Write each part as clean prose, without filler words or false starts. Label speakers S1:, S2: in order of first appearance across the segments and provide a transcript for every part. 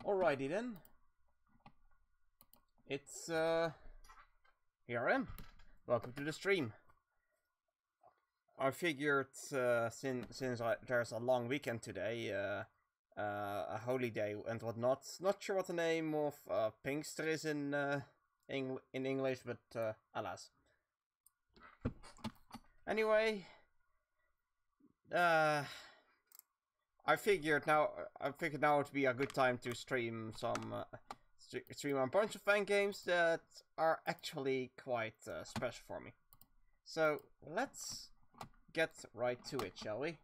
S1: Alrighty then. It's here I am. Welcome to the stream. I figured since there's a long weekend today, a holy day and whatnot. Not sure what the name of Pinkster is in English, but alas. Anyway, I figured now would be a good time to stream some stream a bunch of fan games that are actually quite special for me. So let's get right to it, shall we?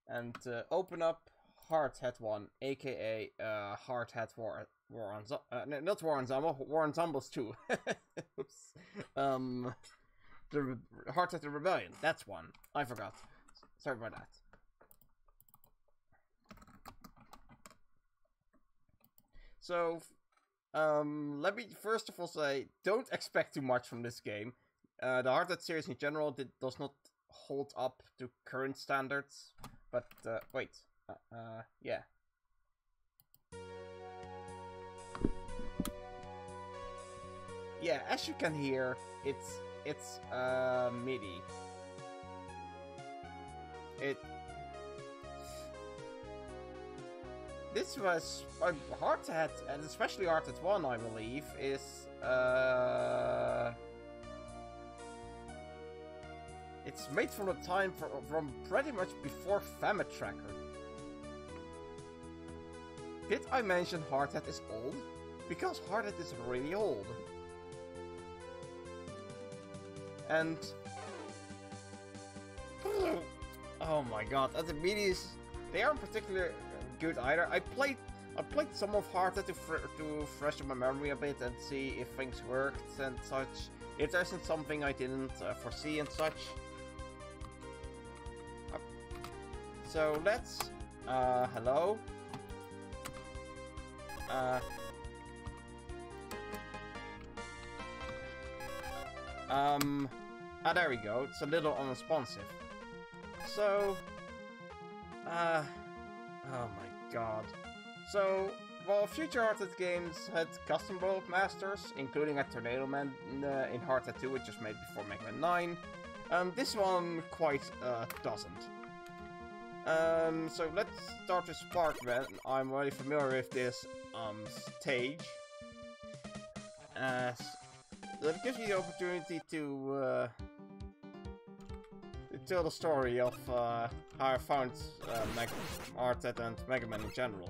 S1: And open up Hardhead 1, aka Hardhead War not War Ensemble, War Ensembles 2. Oops. The Hardhead the Rebellion. That's one. I forgot. Sorry about that. So, let me first of all say, don't expect too much from this game. The Hardhead series in general does not hold up to current standards, but wait, yeah. Yeah, as you can hear, it's MIDI. This was Hardhead, and especially Hardhead 1, I believe, is it's made from the time from pretty much before Famine Tracker. Did I mention Hardhead is old? Because Hardhead is really old. And oh my god, and the MIDIs, they aren't particularly good either. I played some of Hardhead to freshen my memory a bit and see if things worked and such. If there isn't something I didn't foresee and such. So let's hello. There we go. It's a little unresponsive. So, oh my god. So, well, future Hardhead games had custom world masters, including a Tornado Man in Hardhead 2, which was made before Mega Man 9. This one quite doesn't. So let's start with Sparkman. I'm already familiar with this stage. That gives you the opportunity to tell the story of how I found Hardhead and Mega Man in general.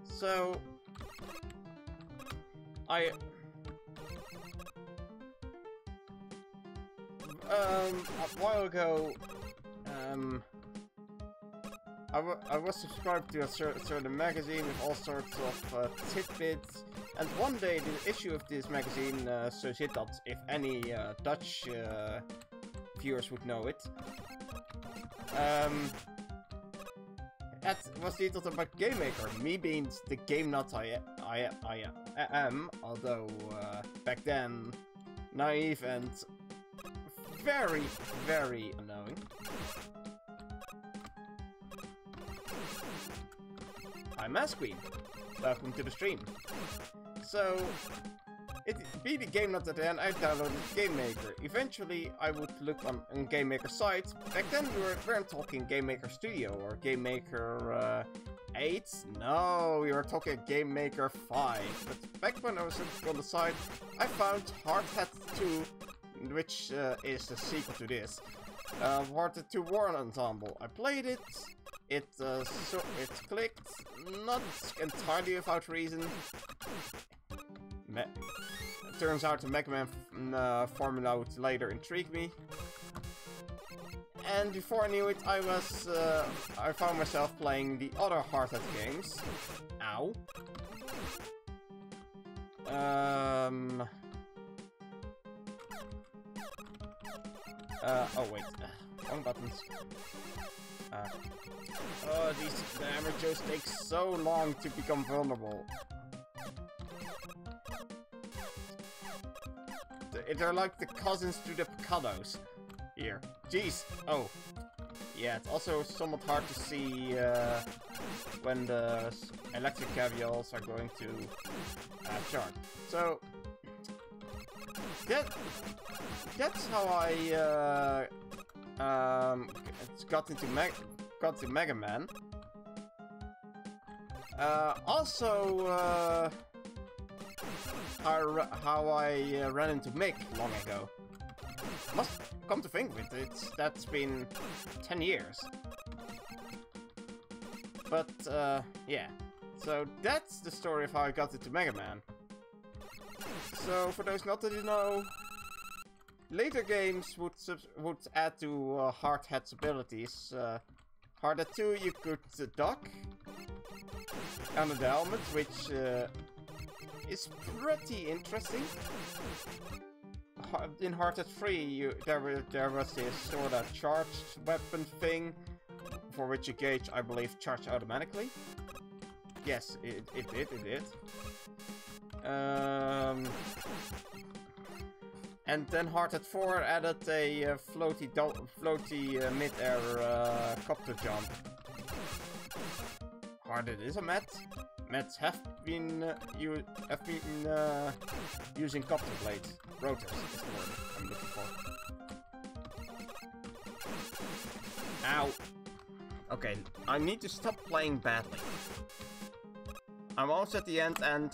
S1: So, a while ago, I was subscribed to a certain magazine with all sorts of tidbits, and one day the issue of this magazine hit that, if any Dutch viewers would know it, that was titled about Game Maker. Me being the game nut I am, although back then naive and very, very unknowing. I'm Masqueen. Welcome to the stream. So, it being the game nut at the end, I downloaded Game Maker. Eventually, I would look on Game Maker sites. Back then, we weren't talking Game Maker Studio or Game Maker 8. No, we were talking Game Maker 5. But back when I was on the site, I found Hardhead 2, which is the sequel to this. Hardhead 2 War Ensemble. I played it. It clicked, not entirely without reason. It turns out the Mega Man formula would later intrigue me. And before I knew it, I found myself playing the other Hardhead games. Ow. Oh wait, wrong buttons. Oh, these amateurs take so long to become vulnerable. They're like the cousins to the Picados. Here. Jeez. Oh. Yeah, it's also somewhat hard to see when the electric cavials are going to charge. So that's how I got into Megaman. Also, how I ran into Mick long ago. Must come to think of it, that's been 10 years. But yeah, so that's the story of how I got into Megaman. So for those not to know, later games would add to Hardhead's abilities. Hardhead 2, you could duck under the helmet, which is pretty interesting. In Hardhead 3, there was this sort of charged weapon thing, for which you gauge, I believe, charge automatically. Yes, it did. And then Hardhead 4 added a floaty mid-air copter jump. Hardhead is a Met. Mets have been using copter blades. Rotors is the word I'm looking for. Ow. Okay, I need to stop playing badly. I'm almost at the end, and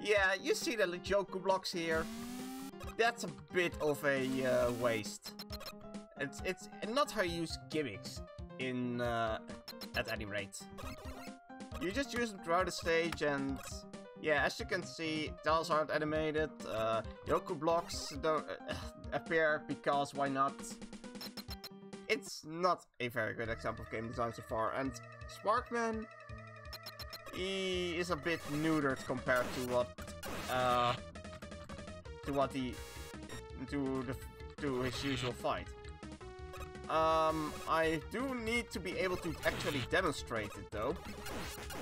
S1: yeah, you see the Joku blocks here. That's a bit of a waste. It's not how you use gimmicks in at any rate. You just use them throughout the stage, and yeah, as you can see, tiles aren't animated. Joku blocks don't appear because why not? It's not a very good example of game design so far, and Sparkman, he is a bit neutered compared to his usual fight. I do need to be able to actually demonstrate it though,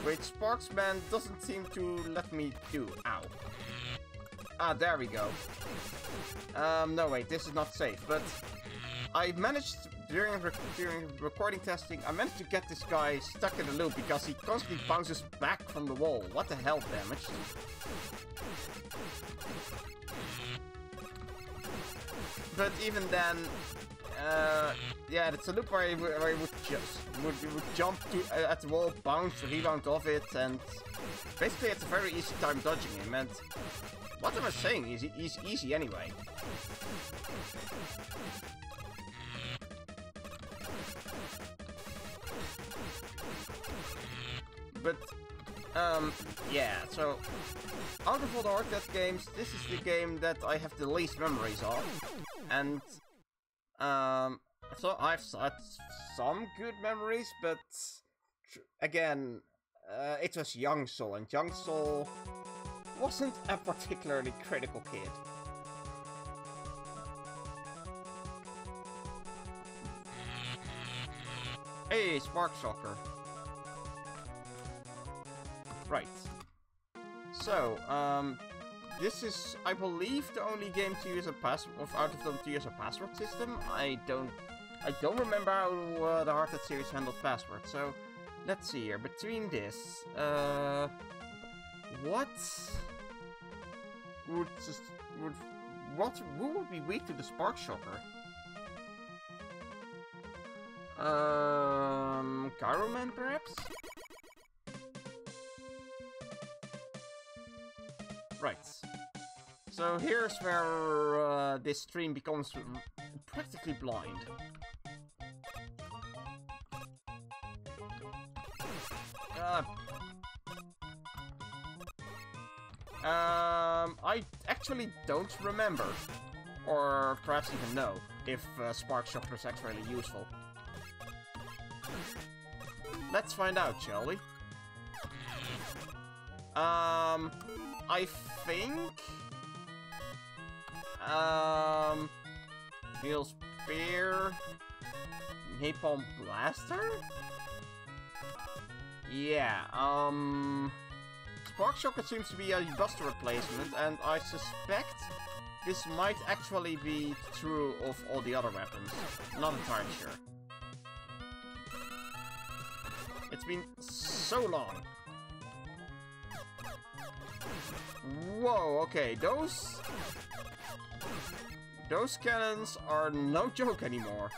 S1: which Sparksman doesn't seem to let me do. Ow. Ah, there we go. No wait, this is not safe, but I managed during recording testing, I managed to get this guy stuck in the loop because he constantly bounces back from the wall. What the hell damage? But even then, yeah, it's a loop where he would jump at the wall, bounce, rebound off it, and basically it's a very easy time dodging him. And what am I saying? He's easy anyway. But yeah, so out of all the Hardhead games, this is the game that I have the least memories of. And so I've had some good memories, but again, it was Young Soul, and Young Soul wasn't a particularly critical kid. Hey, Spark Shocker. Right. So, this is, I believe, the only game to use a password out of them to use a password system. I don't remember how the Hardhead series handled passwords. So, let's see here. Between this, who would be weak to the Spark Shocker? Gyroman, perhaps? Right. So here's where this stream becomes practically blind. I actually don't remember, or perhaps even know, if Spark Shocker is actually useful. Let's find out, shall we? I think Neil Spear, Napalm Blaster? Yeah, Spark Shocker seems to be a Buster replacement, and I suspect this might actually be true of all the other weapons. Not entirely sure. It's been so long. Whoa, okay, those cannons are no joke anymore.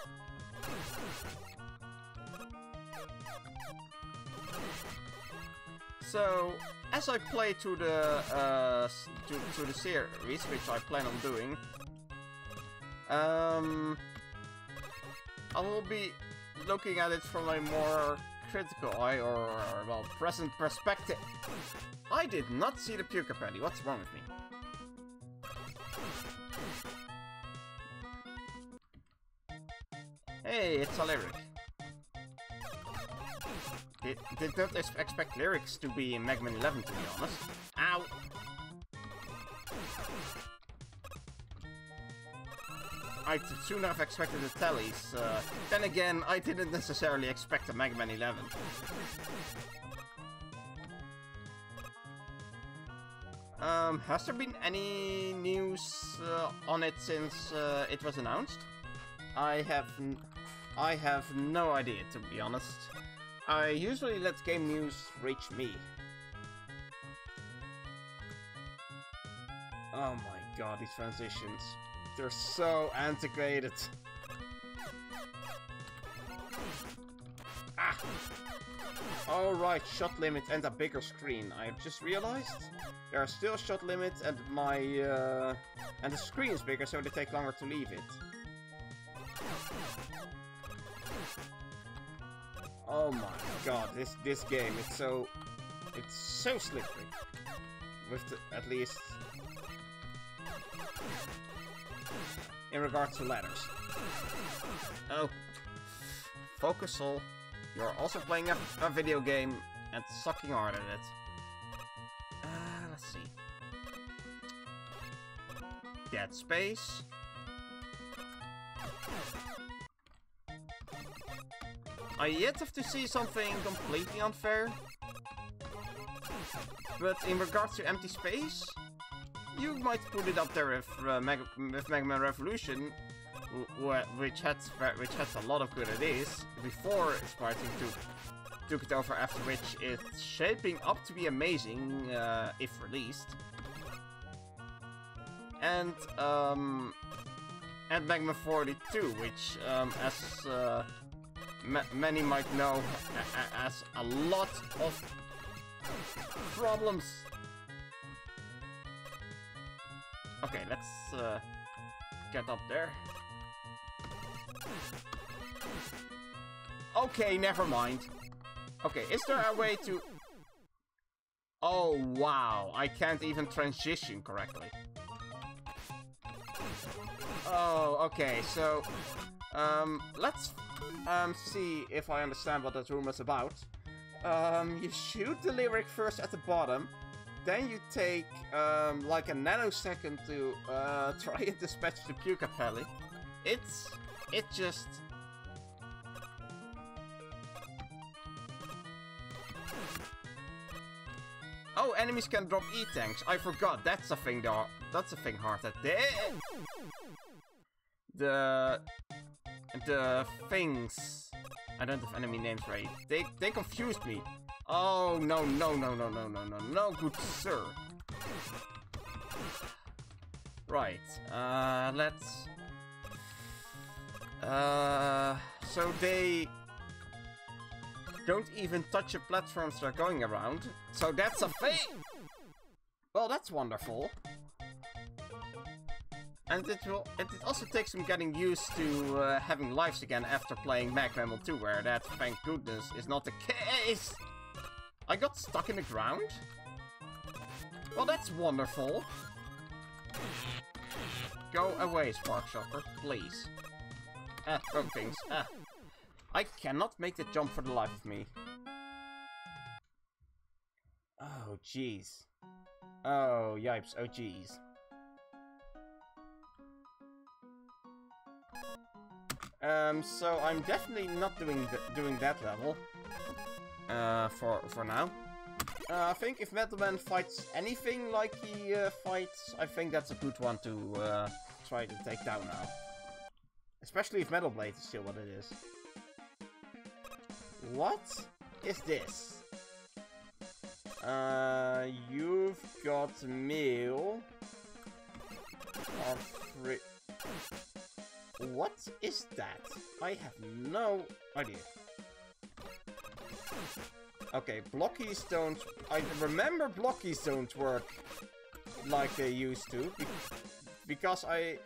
S1: So, as I play through the series, which I plan on doing, I will be looking at it from a more critical eye, or well, present perspective. I did not see the Pucapelli. What's wrong with me? Hey, it's a lyric. Did not expect lyrics to be in Mega Man 11, to be honest. Ow! I'd sooner have expected the tellies. Then again, I didn't necessarily expect a Mega Man 11. Has there been any news on it since it was announced? I have no idea, to be honest. I usually let game news reach me. Oh my god, these transitions. They're so antiquated. Ah! Oh right, shot limit and a bigger screen. I've just realized there are still shot limits, and my and the screen is bigger, so they take longer to leave it. Oh my god, this game, it's so slippery. With at least in regards to ladders. Oh, focus, Soul. You're also playing a video game and sucking hard at it. Let's see. Dead Space. I yet have to see something completely unfair. But in regards to Empty Space, you might put it up there with Mega Man Revolution, which had a lot of good ideas before Spartan took it over, after which it's shaping up to be amazing if released. And Mega Man 42, which as many might know, has a lot of problems. Okay, let's get up there. Okay, never mind. Okay, is there a way to... Oh, wow. I can't even transition correctly. Oh, okay, so... let's see if I understand what that room is about. You shoot the lyric first at the bottom, then you take like a nanosecond to try and dispatch the Pucapelli. It just... Oh, enemies can drop E-tanks. I forgot. That's a thing. That's a thing hard at the things. I don't have enemy names right. They confused me. Oh no, good sir. Right. Let's. So they don't even touch the platforms they're going around. So that's a thing! Well, that's wonderful. And it also takes some getting used to having lives again after playing Mega Man 2, where that, thank goodness, is not the case! I got stuck in the ground? Well, that's wonderful. Go away, Spark Shopper, please. Wrong things. I cannot make the jump for the life of me. Oh, jeez. Oh, yipes. Oh, jeez. So I'm definitely not doing that level. For now. I think if Metal Man fights anything like he fights, I think that's a good one to try to take down now. Especially if Metal Blade is still what it is. What? is this? You've got meal. Or free. What is that? I have no idea. Okay, blockies don't... I remember blockies don't work like they used to. Because I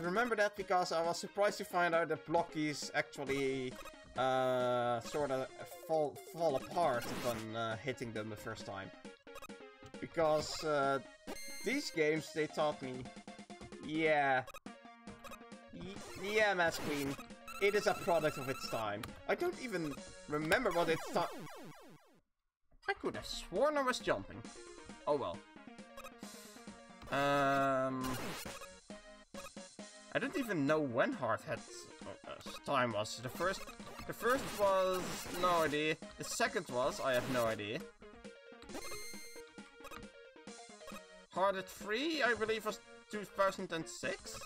S1: remember that because I was surprised to find out that blockies actually sort of fall apart upon hitting them the first time. Because these games, they taught me, yeah, Mass Queen, it is a product of its time. I don't even remember what it's taught. I could have sworn I was jumping. Oh well. I don't even know when Hardhead's time was. The first was no idea. The second was I have no idea. Hardhead 3, I believe, was 2006.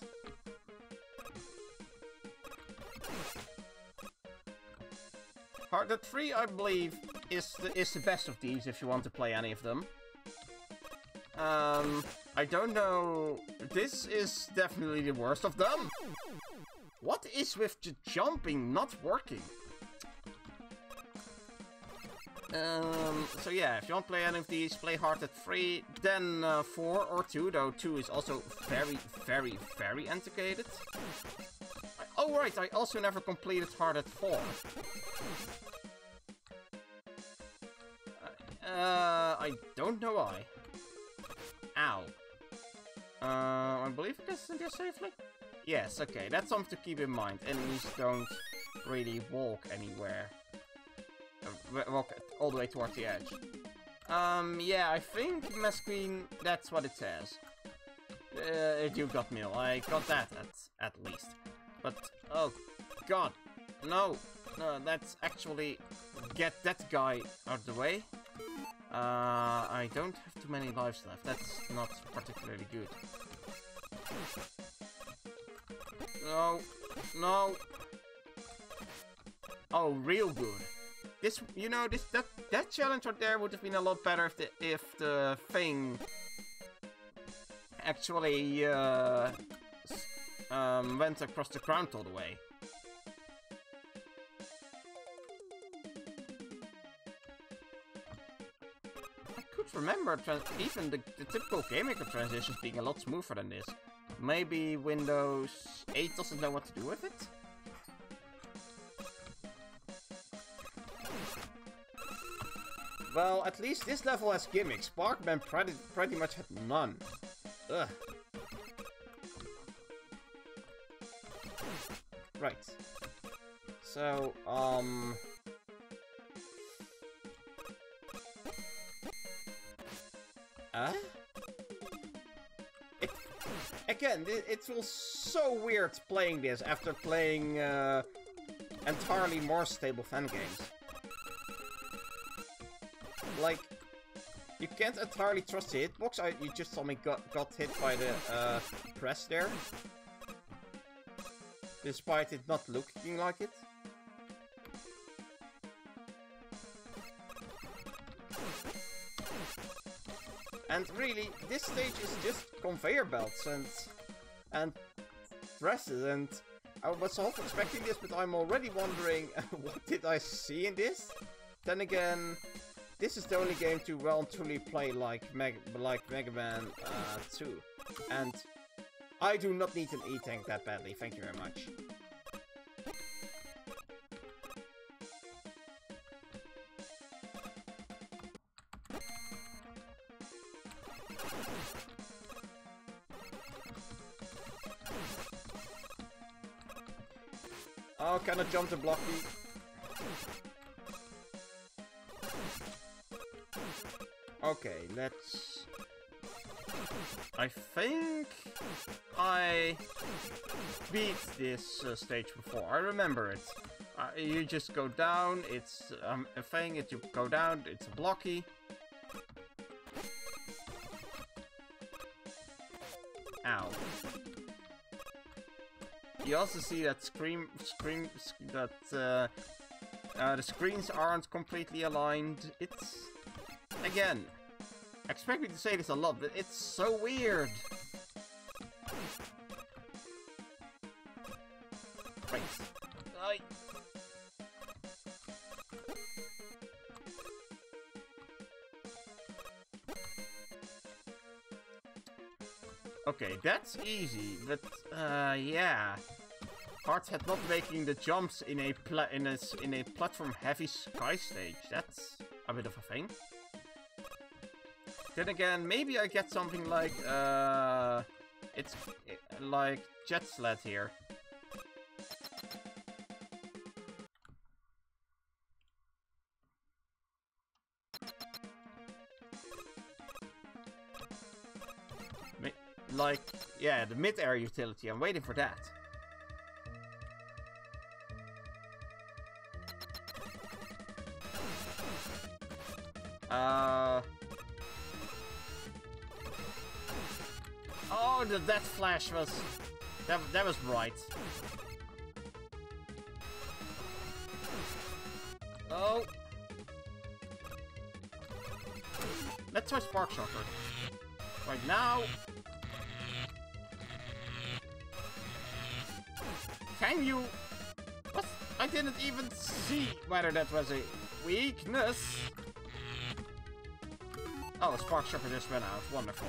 S1: Hardhead 3, I believe, is the best of these if you want to play any of them. I don't know. This is definitely the worst of them. What is with the jumping not working? So yeah, if you want to play any of these, play Hardhead 3, then 4 or 2, though 2 is also very, very, very antiquated. Oh right, I also never completed Hardhead 4. I don't know why. Ow. I believe it is in there safely? Yes, okay, that's something to keep in mind. Enemies don't really walk anywhere. Walk all the way towards the edge. Yeah, I think, Mass Queen, that's what it says. You got meal. I got that, at least. But, oh, God. No. No, that's actually... Get that guy out of the way. I don't have too many lives left. That's not particularly good. No. No. Oh, real good. This, you know, that challenge right there would have been a lot better if the thing actually went across the ground all the way. I could remember even the typical Game Maker transitions being a lot smoother than this. Maybe Windows 8 doesn't know what to do with it? Well, at least this level has gimmicks. Sparkman pretty much had none. Ugh. Right. So, Again, it feels so weird playing this after playing entirely more stable fan games. Like, you can't entirely trust the hitbox. You just saw me got hit by the press there. Despite it not looking like it. And really, this stage is just conveyor belts and presses, and I was half expecting this, but I'm already wondering what did I see in this? Then again, this is the only game to well and truly play like Megaman 2, and I do not need an E-Tank that badly. Thank you very much. Oh, can I jump the blocky? Okay, let's... I think I beat this stage before. I remember it. You just go down, it's a thing, you go down, it's a blocky. Ow. You also see that The screens aren't completely aligned. It's... Again, I expect me to say this a lot, but it's so weird. Right. Okay, that's easy, but yeah. Hardhead not making the jumps in a platform-heavy sky stage. That's a bit of a thing. Then again, maybe I get something like like Jet Sled here. Like, yeah, the mid-air utility. I'm waiting for that. Oh, that flash was... That was right. Oh. Let's try Spark Shocker. Right now. Can you... What? I didn't even see whether that was a weakness. Oh, Spark Shocker just went out. Wonderful.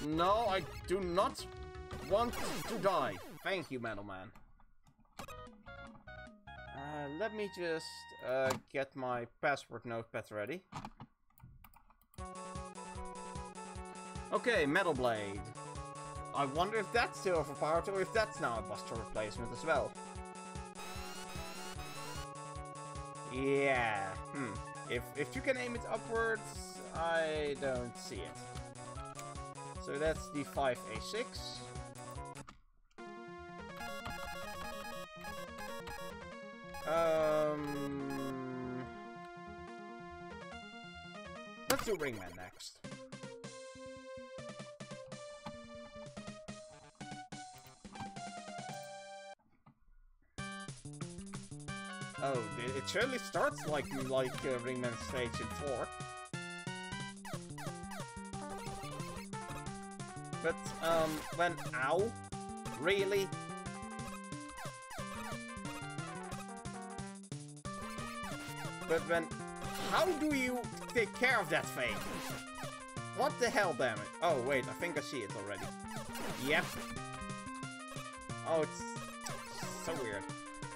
S1: No, I do not want to die. Thank you, Metal Man. Let me just get my password notepad ready. Okay, Metal Blade. I wonder if that's still overpowered or if that's now a Buster replacement as well. Yeah, If you can aim it upwards, I don't see it. So that's the 5A6. Let's do Ringman next. Oh, it surely starts like Ringman stage in 4. But, when... Ow? Really? But when... How do you take care of that thing? What the hell, damn it? Oh, wait, I think I see it already. Yep. Oh, it's so weird.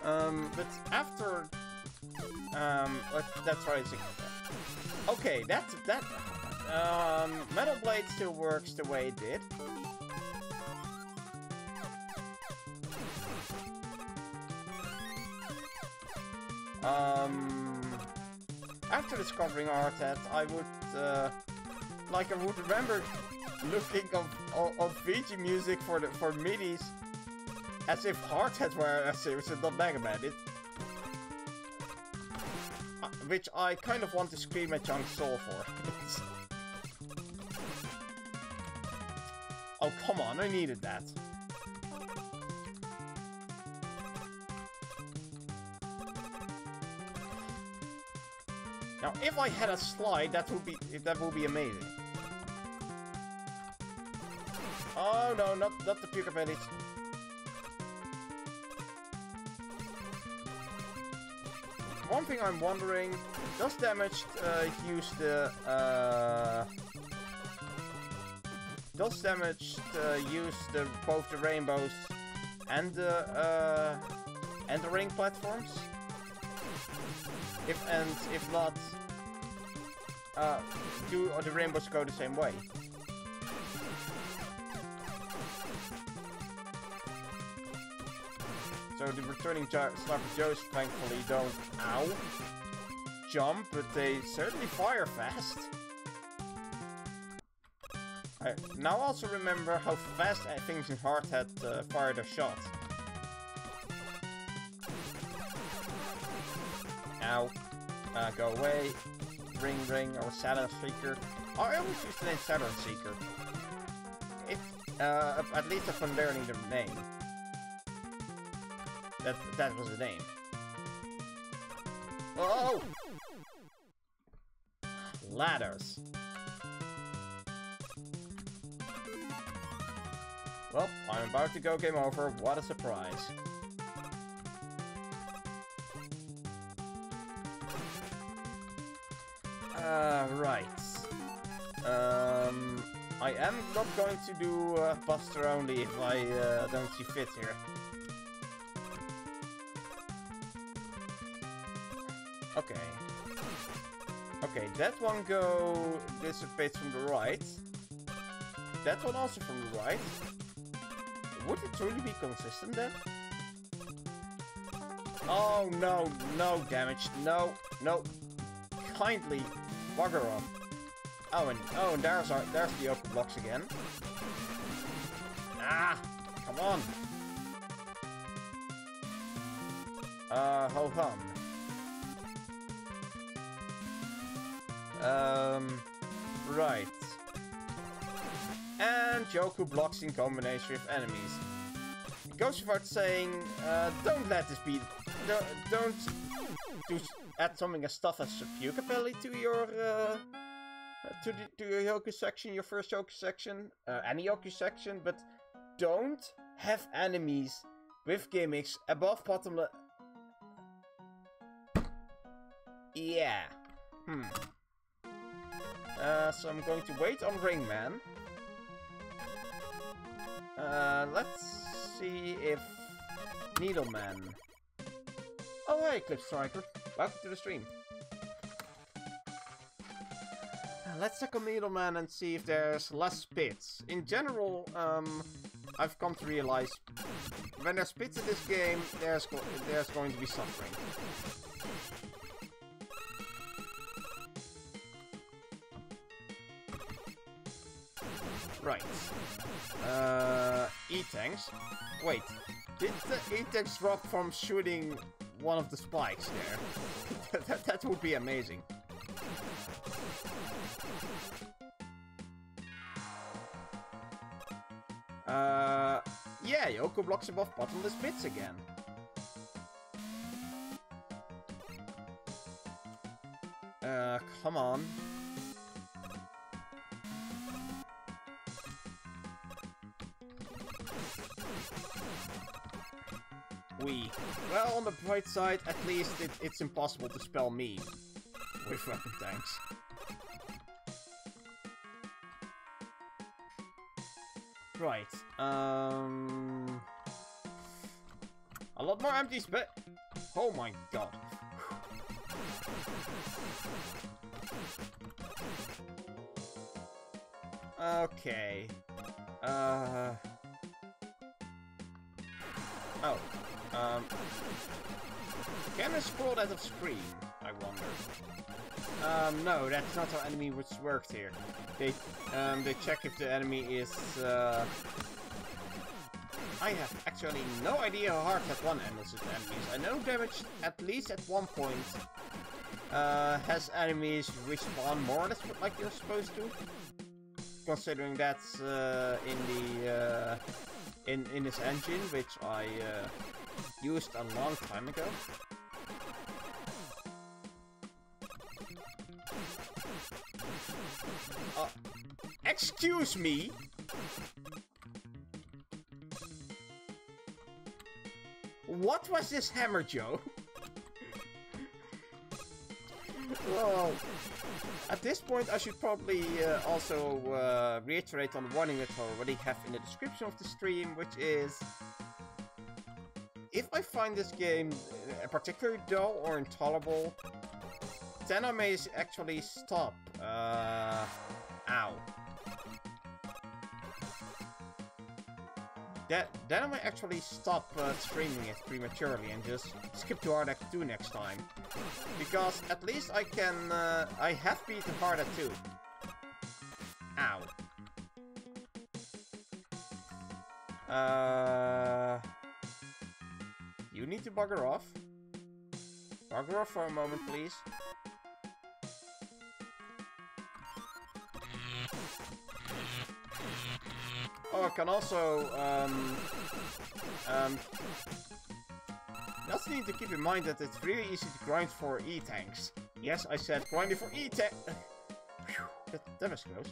S1: But after... that's right. Okay, that... Metal Blade still works the way it did. After discovering Hardhead, I would remember looking on Fiji music for MIDIs as if Hardhead were a series and not Megaman. Which I kind of want to scream at Young Soul for. Oh, come on, I needed that. Now, if I had a slide, that would be amazing. Oh no, not the Puka Bellies. One thing I'm wondering, does Damaged use the both the rainbows and the ring platforms? If not, do the rainbows go the same way? So the returning Sniper Joes thankfully don't, jump, but they certainly fire fast. I now also remember how fast things in Hardhead fire their shots. Ow. Go away. Ring Ring or Saturn Seeker. Oh, I always used the name Saturn Seeker. At least upon learning the name. That was the name. Oh! Ladders. Well, I'm about to go game over. What a surprise. Right. I am not going to do Buster only if I don't see fit here. Okay. Okay, that one dissipates from the right. That one also from the right. Would it really be consistent then? Oh no, no damage, no, no. Kindly bugger off. Oh, and there's the open blocks again. Ah, come on. Ho hum. Right. And Joku blocks in combination with enemies. It goes without saying, don't let this be. Don't add something as tough as puke ability to your to your Yoku section, your first Yoku section, any Yoku section, but don't have enemies with gimmicks above bottom. Yeah. So I'm going to wait on Ringman. Let's see if Needleman. Oh hey, Cliff Striker. Welcome to the stream. Let's check on Needleman and see if there's less pits. In general, I've come to realize when there's pits in this game, there's going to be suffering. Right. E-tanks. Wait, did the E-tanks drop from shooting one of the spikes there? that would be amazing. Yeah, Yoku blocks above bottomless pits again. Come on. Well, on the bright side, at least it's impossible to spell me with weapon tanks. Right, a lot more empty space. Oh my god. Okay. Oh. Can I scroll out of screen? I wonder. No, that's not how enemy works here. They check if the enemy is. I have actually no idea how hard that one handles its enemies. I know damage at least at one point has enemies respawn more or less like you're supposed to. Considering that's in this engine, which I used a long time ago. Excuse me? What was this hammer, Joe? Well, at this point I should probably also reiterate on the warning that I already have in the description of the stream, which is, if I find this game particularly dull or intolerable, then I may actually stop. Ow. Then I might actually stop streaming it prematurely and just skip to Hard Act 2 next time. Because at least I can, I have beaten Hard Act 2. Ow. You need to bugger off. Bugger off for a moment, please. Oh, I can also, also need to keep in mind that it's really easy to grind for E-tanks. Yes, I said grinding for E-tank. That was close.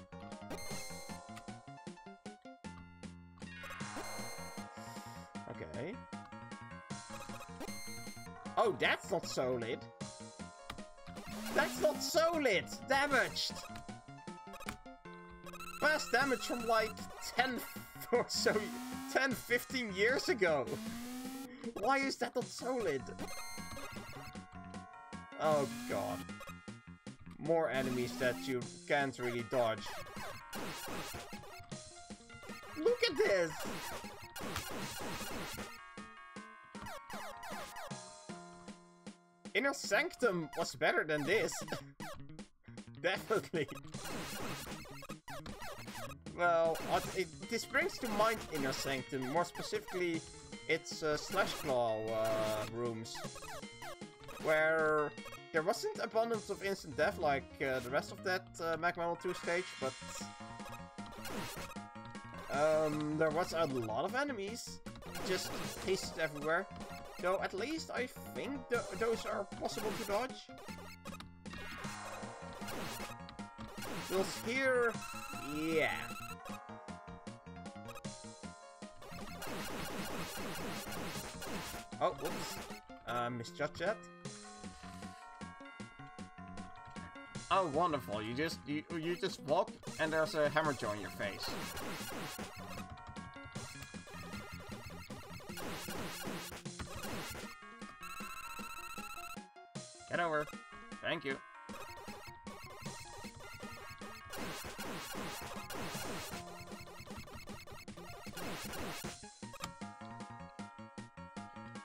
S1: Okay. Oh, that's not solid. That's not solid! Damaged! Fast damage from like 10 or so, 10, 15 years ago. Why is that not solid? Oh god. More enemies that you can't really dodge. Look at this! Inner Sanctum was better than this. Definitely. Well, this brings to mind Inner Sanctum, more specifically its Slash Claw rooms, where there wasn't abundance of instant death like the rest of that Megaman 2 stage, but there was a lot of enemies just pasted everywhere. Though at least I think those are possible to dodge. Because here, yeah. Oh, whoops. Misjudged that. Oh, wonderful! You just walk and there's a hammer jaw in your face. Get over. Thank you.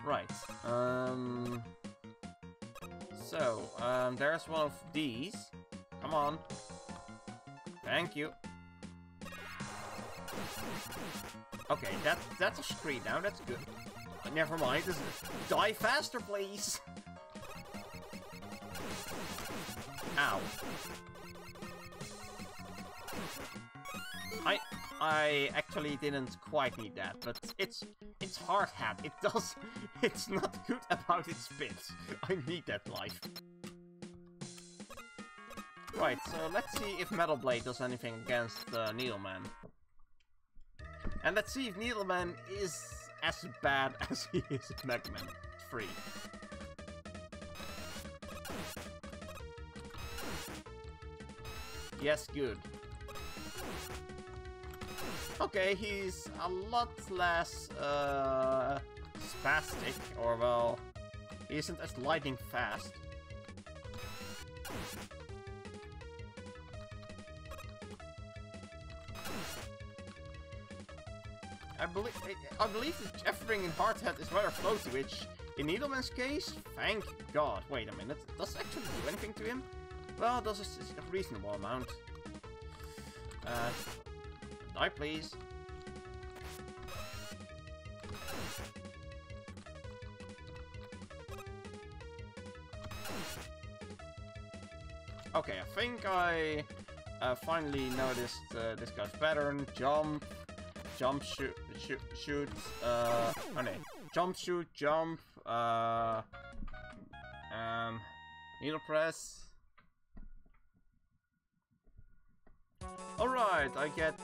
S1: Right. So, there's one of these. Come on. Thank you. Okay, that's a screen now. That's good. Never mind. Die faster, please. Ow. I actually didn't quite need that, but it's hard hat. It's not good about its bits. I need that life. Right, so let's see if Metal Blade does anything against Needleman. And let's see if Needleman is as bad as he is in Megaman 3. Yes, good. Okay, he's a lot less spastic, or well, he isn't as lightning fast. I believe that everything in Hardhead is rather floaty, which in Needleman's case, thank God. Wait a minute, does it actually do anything to him? Well, does a reasonable amount. Die, please. Okay, I think I finally noticed this guy's pattern. Jump, shoot, oh no, jump, shoot, jump, needle press. Alright, I get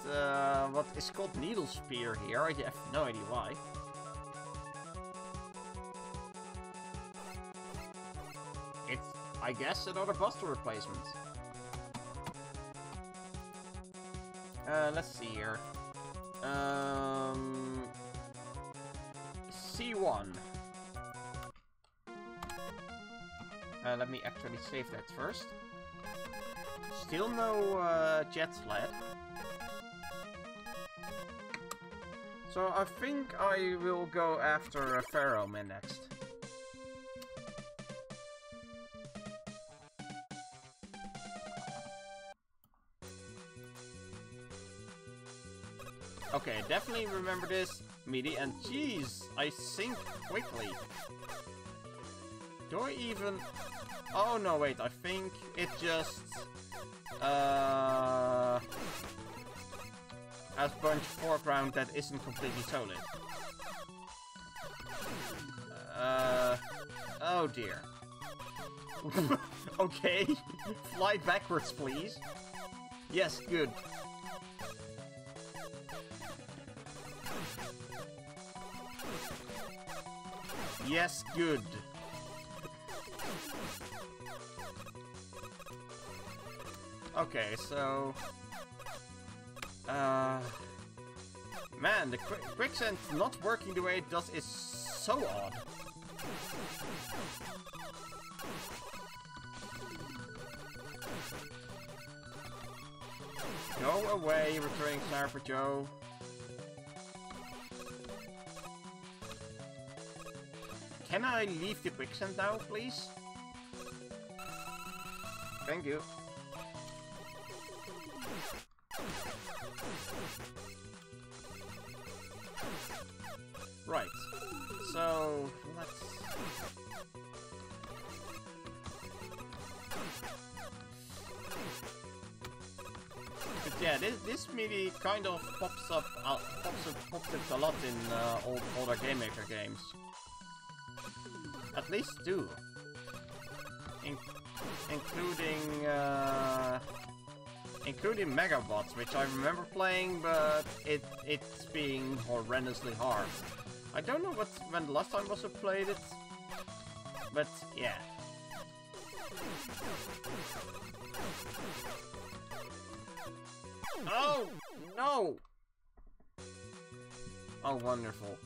S1: what is called Needle Spear here. I have no idea why. It's, I guess, another Buster replacement. Let's see here. C1. Let me actually save that first. Still no jet sled. So I think I will go after Pharaoh Man next. Okay, definitely remember this, Meaty, and jeez, I sink quickly. Do I even... Oh no, wait, I think it just... has a bunch of foreground that isn't completely solid. Oh dear. Okay. Fly backwards, please. Yes, good. Yes, good. Okay, so... Man, the quicksand not working the way it does is so odd. Go away, returning Sniper Joe. Can I leave the quicksand now, please? Thank you. Right. So, let's... But yeah, this MIDI kind of pops up a lot in older Game Maker games. At least two. Including Megabots, which I remember playing, but it's being horrendously hard. I don't know when the last time was I played it, but yeah. Oh no! Oh, wonderful.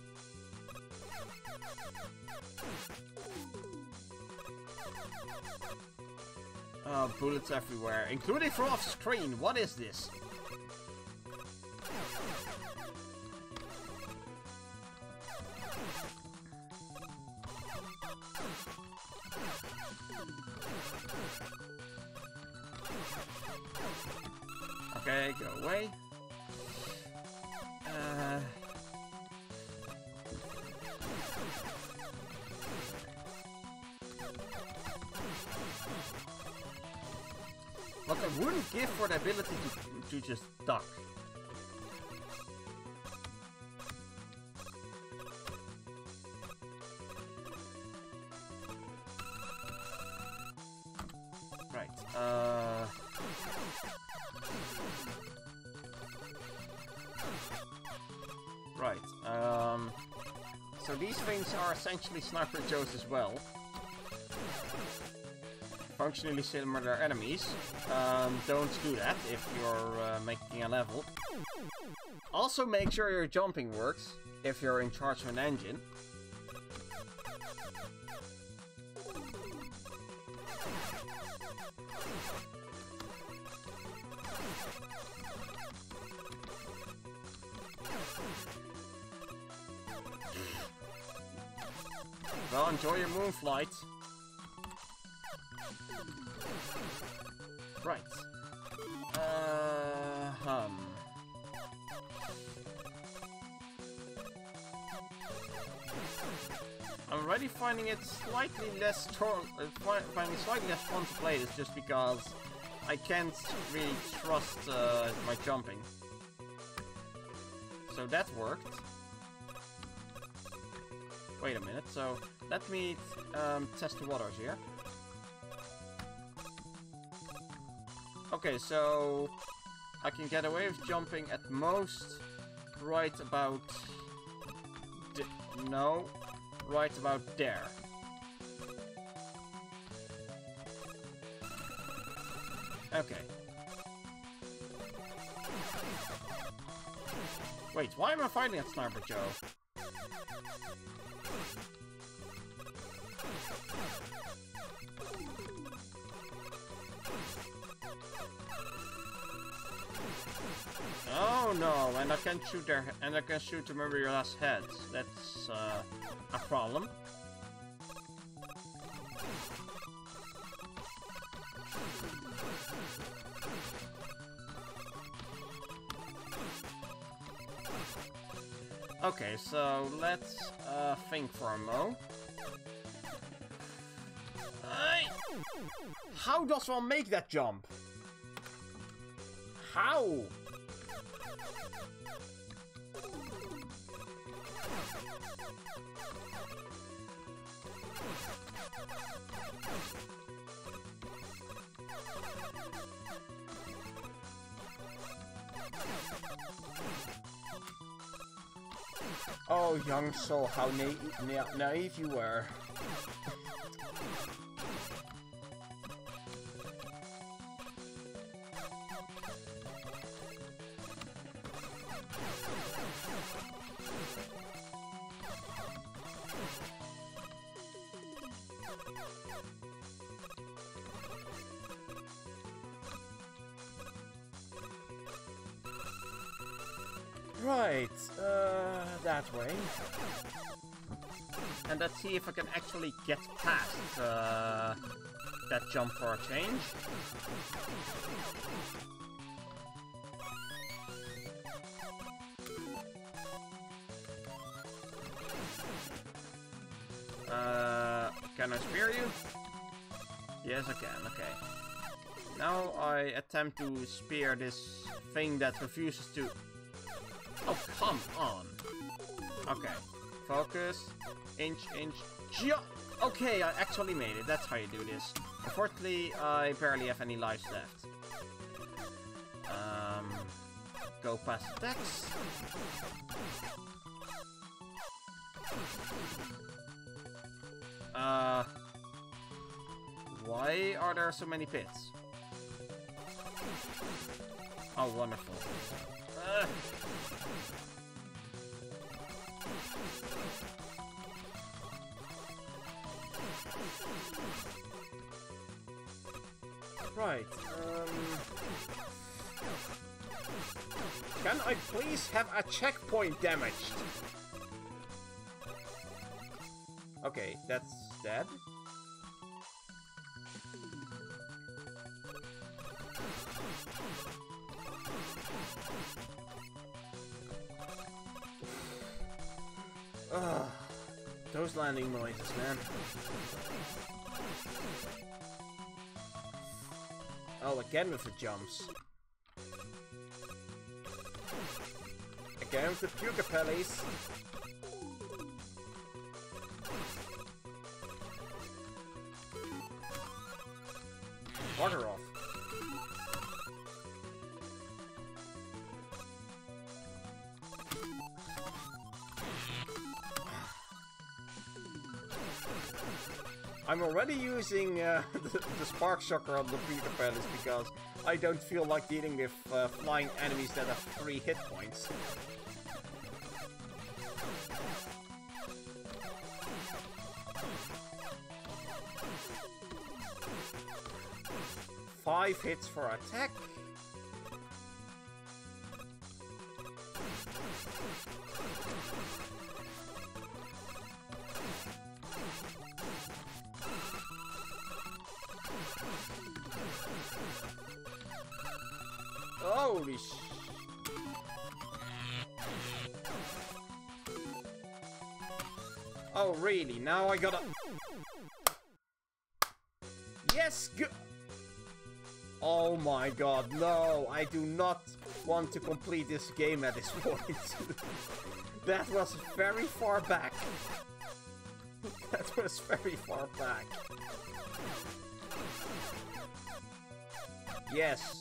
S1: Bullets everywhere, including from off screen. What is this? Okay, go away. What I wouldn't give for the ability to just duck. Right, Right, so these things are essentially Sniper Joes as well. Functionally similar enemies. Don't do that if you're making a level. Also make sure your jumping works if you're in charge of an engine. Well, enjoy your moon flight. Right. I'm already finding it slightly less finding slightly less fun to play this just because I can't really trust my jumping. So that worked. Wait a minute, so let me test the waters here. Okay, so I can get away with jumping at most right about... no, right about there. Okay. Wait, why am I fighting at Sniper Joe? Oh no, and I can't shoot their and I can shoot to remember your last heads. That's a problem. Okay, so let's think for a mo. How does one make that jump? How? Oh, young soul, how naive you were. Right, that way. And let's see if I can actually get past that jump for a change. Can I spear you? Yes, I can, okay. Now I attempt to spear this thing that refuses to... Oh, come on. Okay. Focus. Inch. Jump! Okay, I actually made it. That's how you do this. Unfortunately, I barely have any lives left. Go past attacks. Why are there so many pits? Oh, wonderful. Right, can I please have a checkpoint damaged? Okay, that's dead. Ugh, those landing noises, man. Oh, again with the jumps. Again with the puka pellies. Water off. I'm already using the spark shocker on the puka pellies because I don't feel like dealing with flying enemies that have 3 hit points. Five hits for attack. Holy sh... Oh, really? Now I gotta... Yes, good! Oh my god, no! I do not want to complete this game at this point. That was very far back. That was very far back. Yes.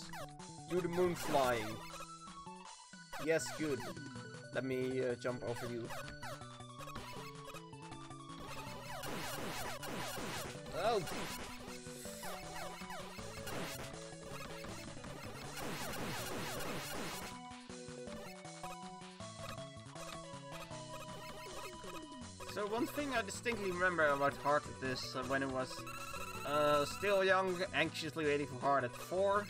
S1: Do the moon flying. Yes, good. Let me jump over you. Oh! So one thing I distinctly remember about Heart at this when it was still young, anxiously waiting for Heart at 4.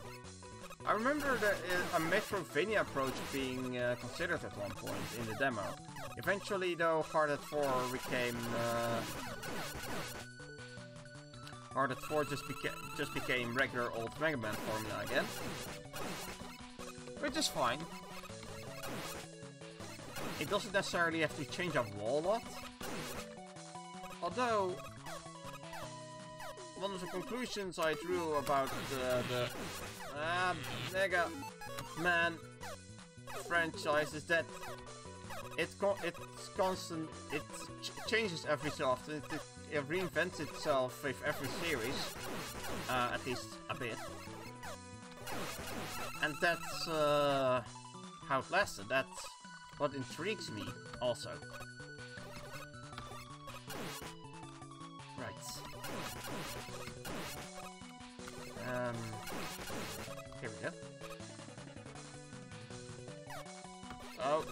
S1: I remember that a Metroidvania approach being considered at one point in the demo. Eventually, though, Heart at 4 became... Heart at 4 just became regular old megaman formula again. Which is fine. It doesn't necessarily have to change a whole lot. Although, one of the conclusions I drew about the Mega Man franchise is that it changes every so often. it reinvents itself with every series, at least a bit. And that's how it lasted. That's what intrigues me, also. Right. Here we go. Oh.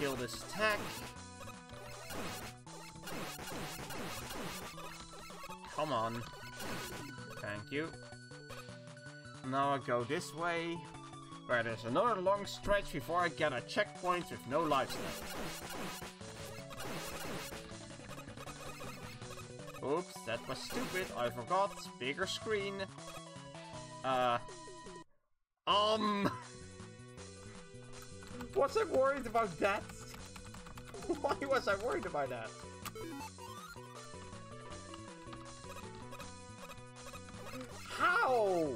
S1: Kill this attack. Come on. Thank you. Now I go this way, where there's another long stretch before I get a checkpoint with no lives left. Oops, that was stupid. I forgot. Bigger screen. Was I worried about that? Why was I worried about that? How?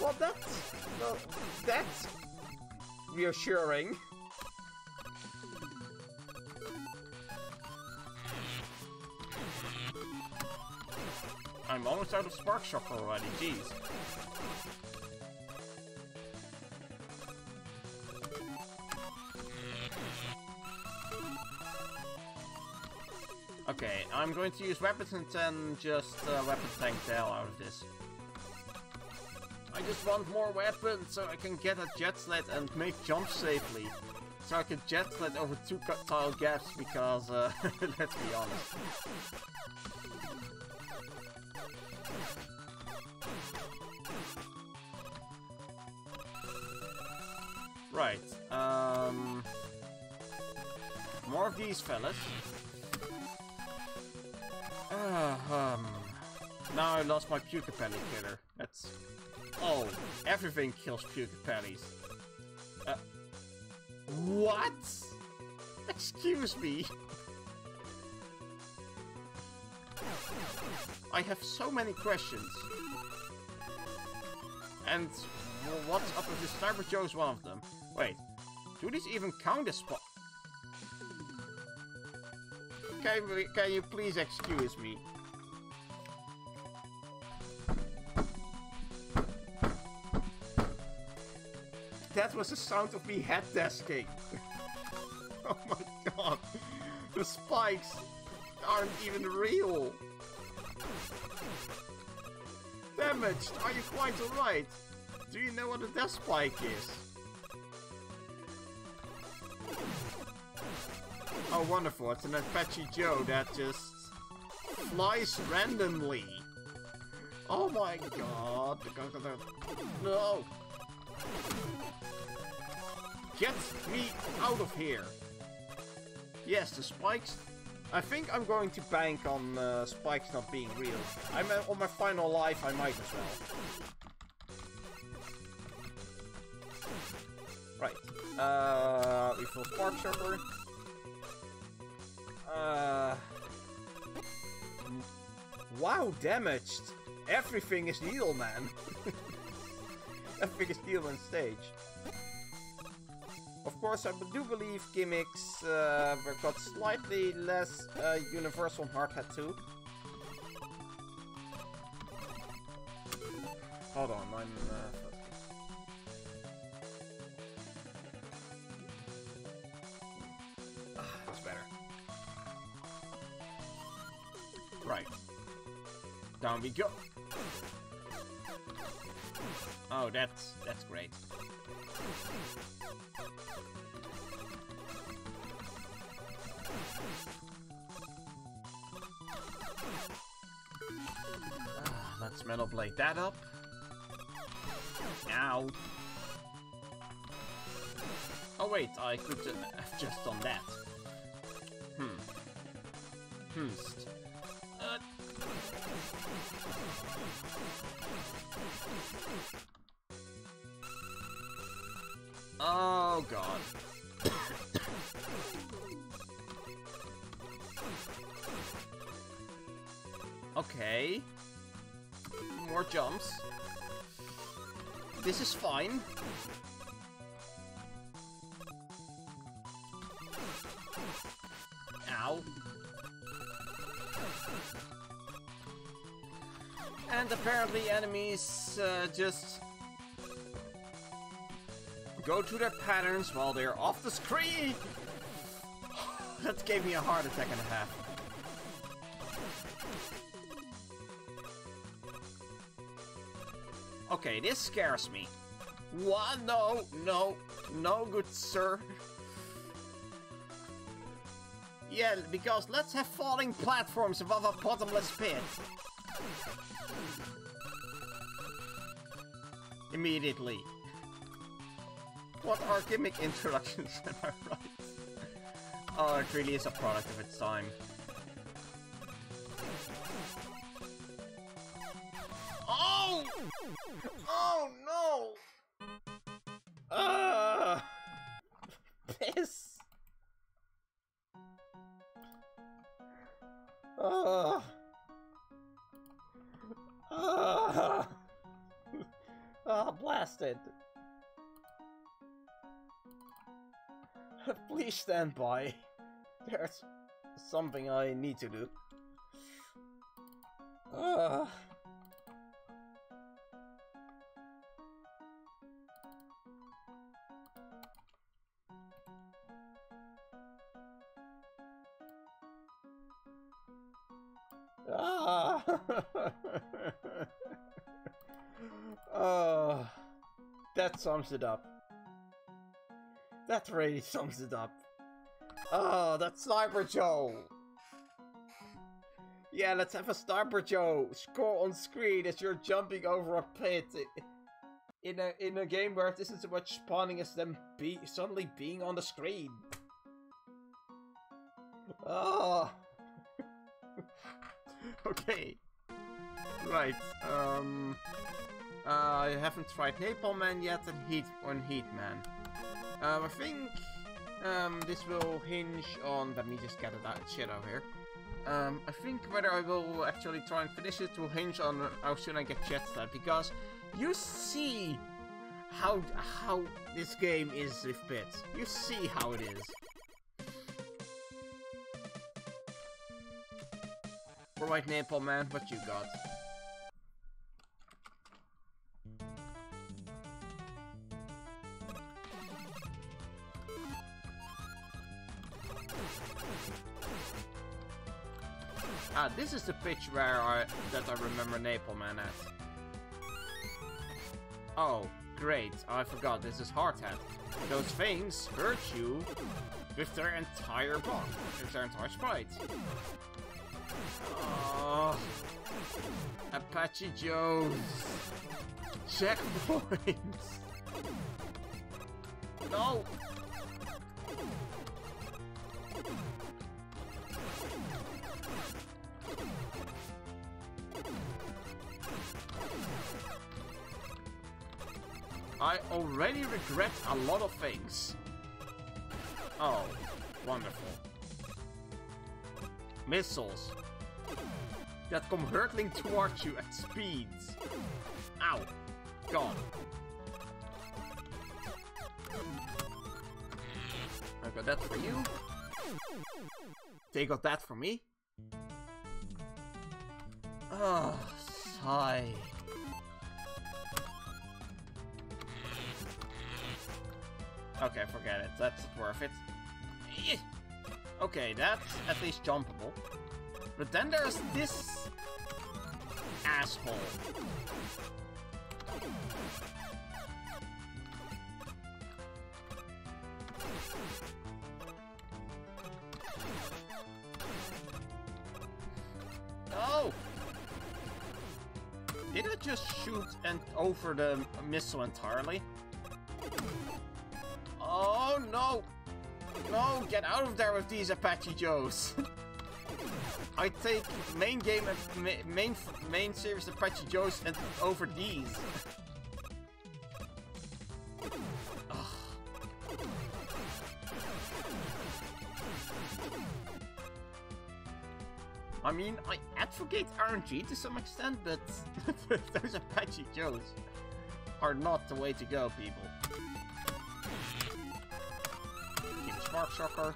S1: Well, that's reassuring. I'm almost out of Spark Shock already, jeez. Okay, I'm going to use weapons and then just weapon tank the hell out of this. I just want more weapons so I can get a jet sled and make jumps safely. So I can jet sled over 2 tile gaps because, let's be honest. Right, more of these fellas. Now I lost my Pucapelli killer. That's... Oh, everything kills Pucapellis. What? Excuse me? I have so many questions. And what's up with this Sniper Joe is one of them. Wait, do these even count as spot? Can you please excuse me? That was the sound of me head desking. Oh my god. The spikes aren't even real. Damaged, are you quite alright? Do you know what a death spike is? Oh wonderful, it's an Apache Joe that just flies randomly. Oh my god. No. Get me out of here. Yes, the spikes. I think I'm going to bank on spikes not being real. I'm on my final life, I might as well. Right. Refill Spark Shocker. Wow, damaged. Everything is Needleman. Everything is Needleman stage. Of course, I do believe gimmicks got slightly less universal in Hardhead 2. Hold on, I'm... that's better. Right. Down we go. Oh, that's great. Let's Metal Blade that up. Ow. Oh wait, I could have just done that. Oh god. Okay. More jumps. This is fine. Ow. And apparently enemies just go through their patterns while they're off the screen. That gave me a heart attack and a half. Okay, this scares me. What? No, no, no, good sir. Yeah, because let's have falling platforms above a bottomless pit. Immediately. What are gimmick introductions, am I right? Oh, it really is a product of its time. Oh! Oh no! Piss! Blasted. Please stand by. There's something I need to do. That sums it up. That really sums it up. Oh, that's Sniper Joe! Yeah, let's have a Sniper Joe score on screen as you're jumping over a pit. In a game where this isn't so much spawning as them suddenly being on the screen. Oh. Okay. Right. I haven't tried Napalm Man yet and Heat Man. I think this will hinge on. Let me just get that shit out here. I think whether I will actually try and finish it will hinge on how soon I get jet set, because you see how this game is with bits. You see how it is. Alright, Napalm Man, what you got? Ah, this is the pitch where that I remember Napalm Man at. Oh, great, I forgot, this is Hardhead. Those things hurt you with their entire body, with their entire sprite. Oh, Apache Joe's checkpoints. No. I already regret a lot of things. Oh, wonderful. Missiles that come hurtling towards you at speeds. Ow. Gone. I got that for you. They got that for me. Oh, sigh. Okay, forget it. That's worth it. Okay, that's at least jumpable. But then there's this asshole. No! Did I just shoot over the missile entirely? Oh no! No, get out of there with these Apache Joes! I take main game and main series Apache Joes and over these. I mean, I advocate RNG to some extent, but those Apache Joes are not the way to go, people. Keep a Spark Shocker.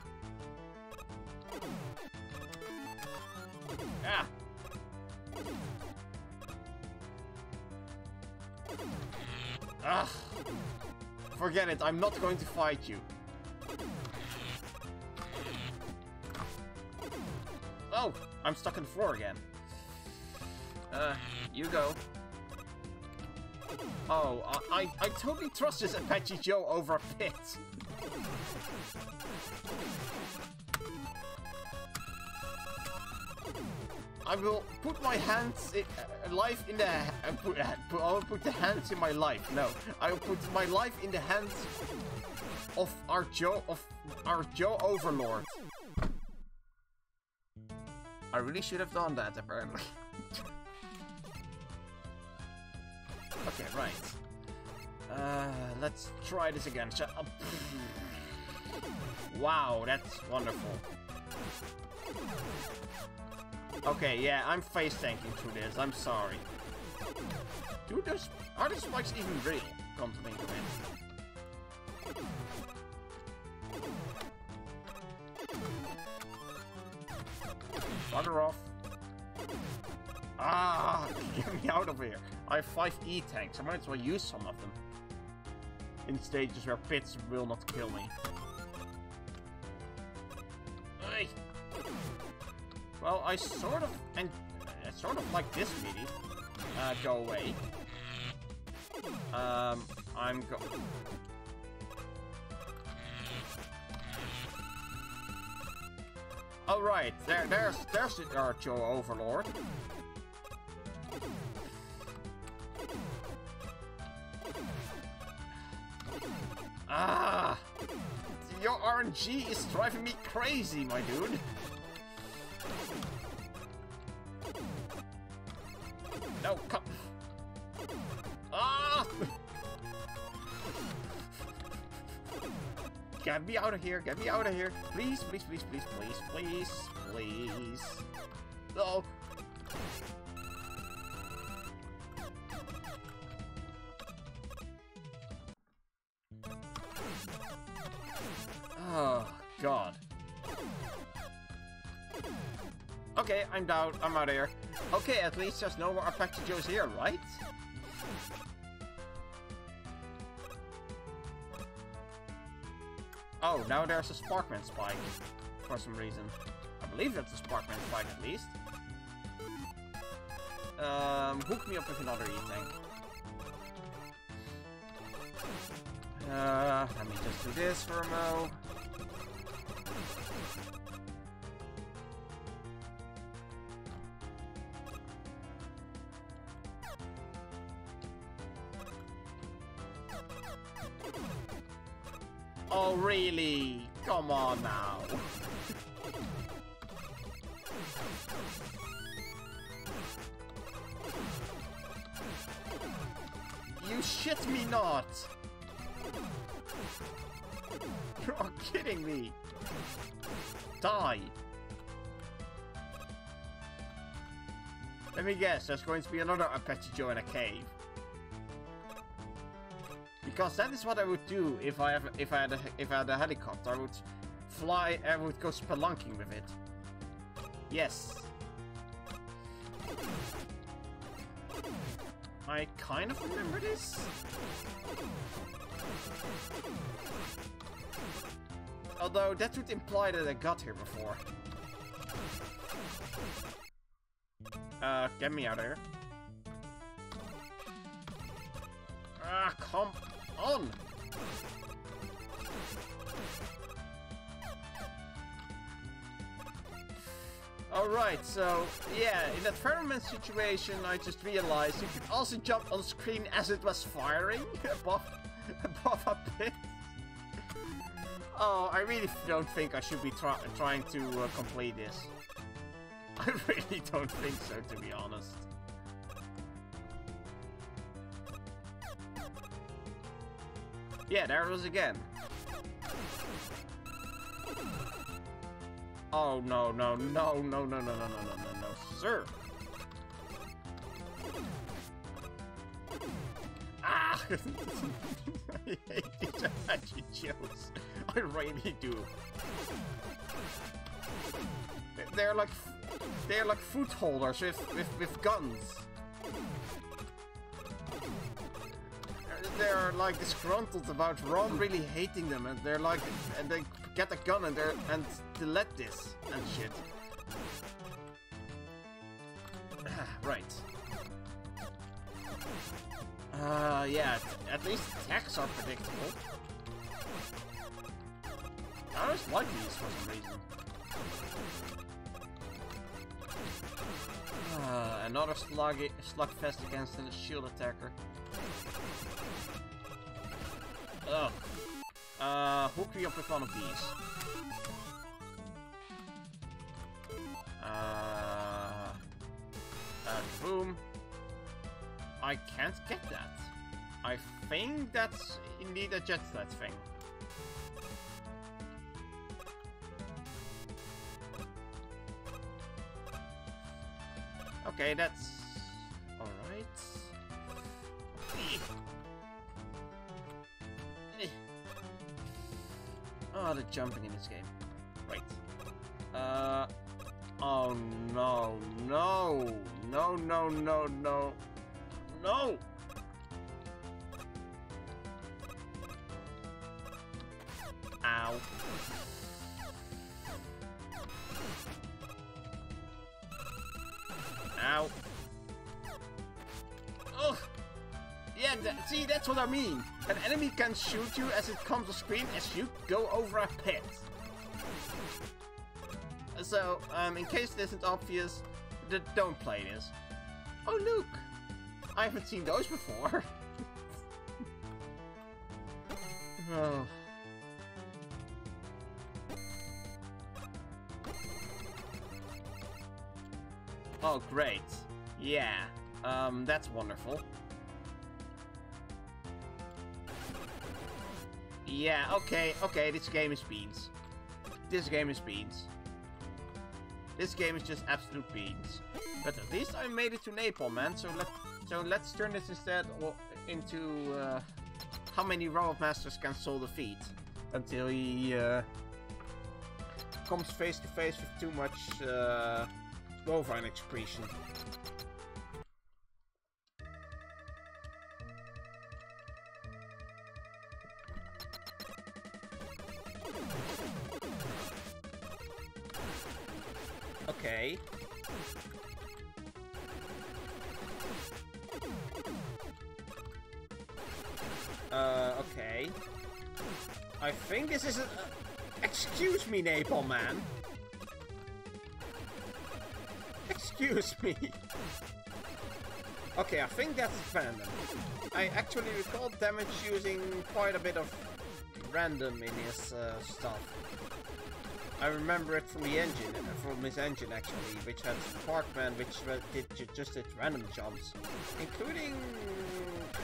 S1: Ah! Ugh! Forget it, I'm not going to fight you. Oh! I'm stuck on the floor again. You go. Oh, I totally trust this Apache Joe over a pit. I will put my hands in, life in the. I will put the hands in my life. No, I will put my life in the hands of our Joe Overlord. I really should have done that, apparently. Okay, right. Let's try this again. Wow, that's wonderful. Okay, yeah, I'm face tanking through this. I'm sorry. Dude, are the spikes even real? Come to think of it. Bugger off. Ah, get me out of here. I have 5 E-tanks. I might as well use some of them. In stages where pits will not kill me. Hey. Well, I sort of like this meaty. Go away. I'm go. Oh right, there's our Joe Overlord. Ah, your RNG is driving me crazy, my dude. No, come. Ah! Get me out of here, get me out of here. Please, please, please, please, please, please, please. No. Oh, God. Okay, I'm down. I'm out of here. Okay, at least there's no more Apache Joes here, right? Oh, now there's a Sparkman spike. For some reason. I believe that's a Sparkman spike, at least. Hook me up with another E-tank. Let me just do this for a mo. Oh, really? Come on now. You shit me not. You're kidding me. Die. Let me guess, there's going to be another Apache Joe in a cave. Because that is what I would do if I had a helicopter. I would fly. I would go spelunking with it. Yes. I kind of remember this. Although that would imply that I got here before. Get me out of here. Ah, come on! Alright, so, yeah, in that ferment situation, I just realized you could also jump on screen as it was firing above a pit. Oh, I really don't think I should be trying to complete this. I really don't think so, to be honest. Yeah, there it was again. Oh no, no, no, no, no, no, no, no, no, no, no. sir. Ah! I hate these Apache jokes. I really do. They're like foot holders with guns. They're like disgruntled about Ron really hating them, and they're like, and they get a gun and to let this and shit. Right. Yeah, at least attacks are predictable. I just like these for some reason. Another slugfest against a shield attacker. Ugh. Hook me up with one of these. Boom. I can't get that. I think that's indeed a jet sled thing. Okay, that's alright. Oh, the jumping in this game. Wait. Oh no, no, no, no, no, no, no! Ow. Ow. Ugh! Yeah, see, that's what I mean. An enemy can shoot you as it comes to screen as you go over a pit. So, in case this isn't obvious, don't play this. Oh, look! I haven't seen those before. Oh. Oh, great. Yeah. That's wonderful. Yeah, okay, this game is beans. This game is beans. This game is just absolute beans. But at least I made it to Napalm, man, so let's turn this instead into how many Robot Masters can Soul defeat until he comes face to face with too much bovine excretion. Okay. Okay. I think this is a... Excuse me, Napalm Man. Excuse me. Okay, I think that's random. I actually recall damage using quite a bit of random in his stuff. I remember it from the engine, from his engine actually, which had Sparkman, which just did random jumps, including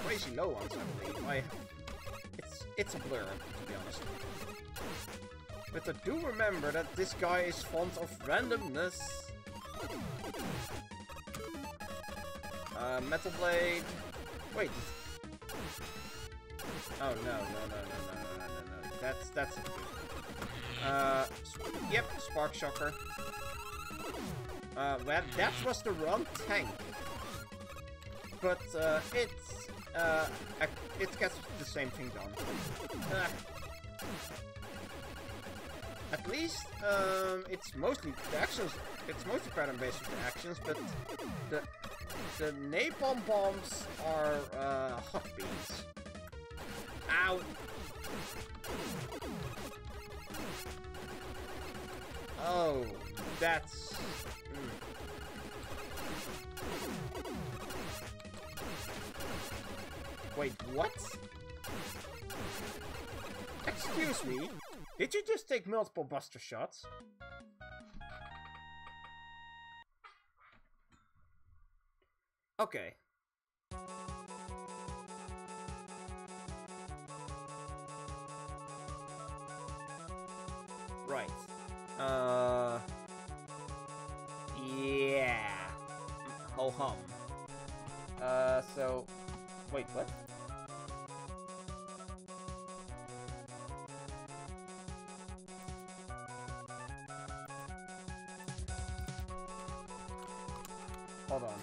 S1: crazy low ones, I believe. It's a blur, to be honest. But I do remember that this guy is fond of randomness. Metal Blade. Wait. Oh no. That's it. Yep, Spark Shocker. Well, that was the wrong tank. But, it gets the same thing done. At least, it's mostly the actions. It's mostly pattern-based with the actions, but the napalm bombs are hot beans. Ow! Oh, that's... Wait, what? Excuse me? Did you just take multiple buster shots? Okay. Right. Yeah. hum. So... Wait, what? Hold on.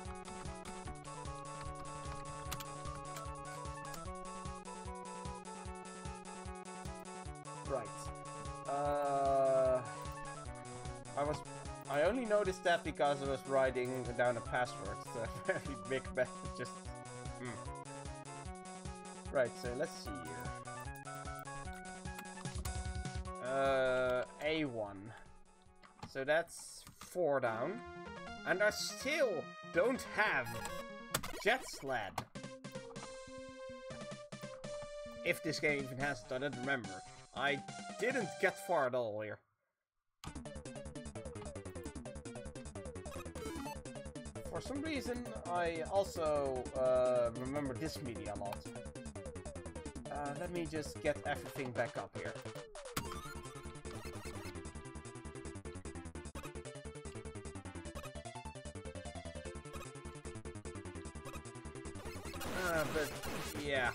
S1: Right. I only noticed that because I was writing down a password. So very big bet. Just. Right. So let's see here. A1. So that's 4 down, and I still don't have Jet Sled. If this game even has it, I don't remember. I didn't get far at all here. For some reason, I also remember this media a lot. Let me just get everything back up here. But yeah,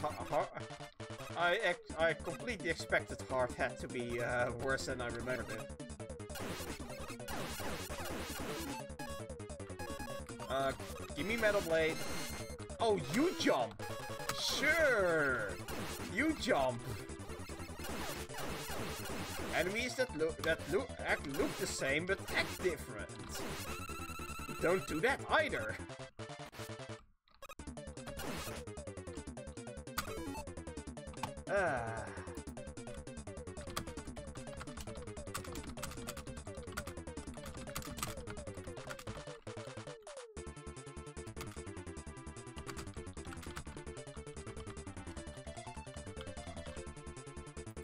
S1: I completely expected Hard Hat to be worse than I remembered it. Give me Metal Blade. Oh, you jump! Sure! You jump! Enemies that look the same but act different. Don't do that either.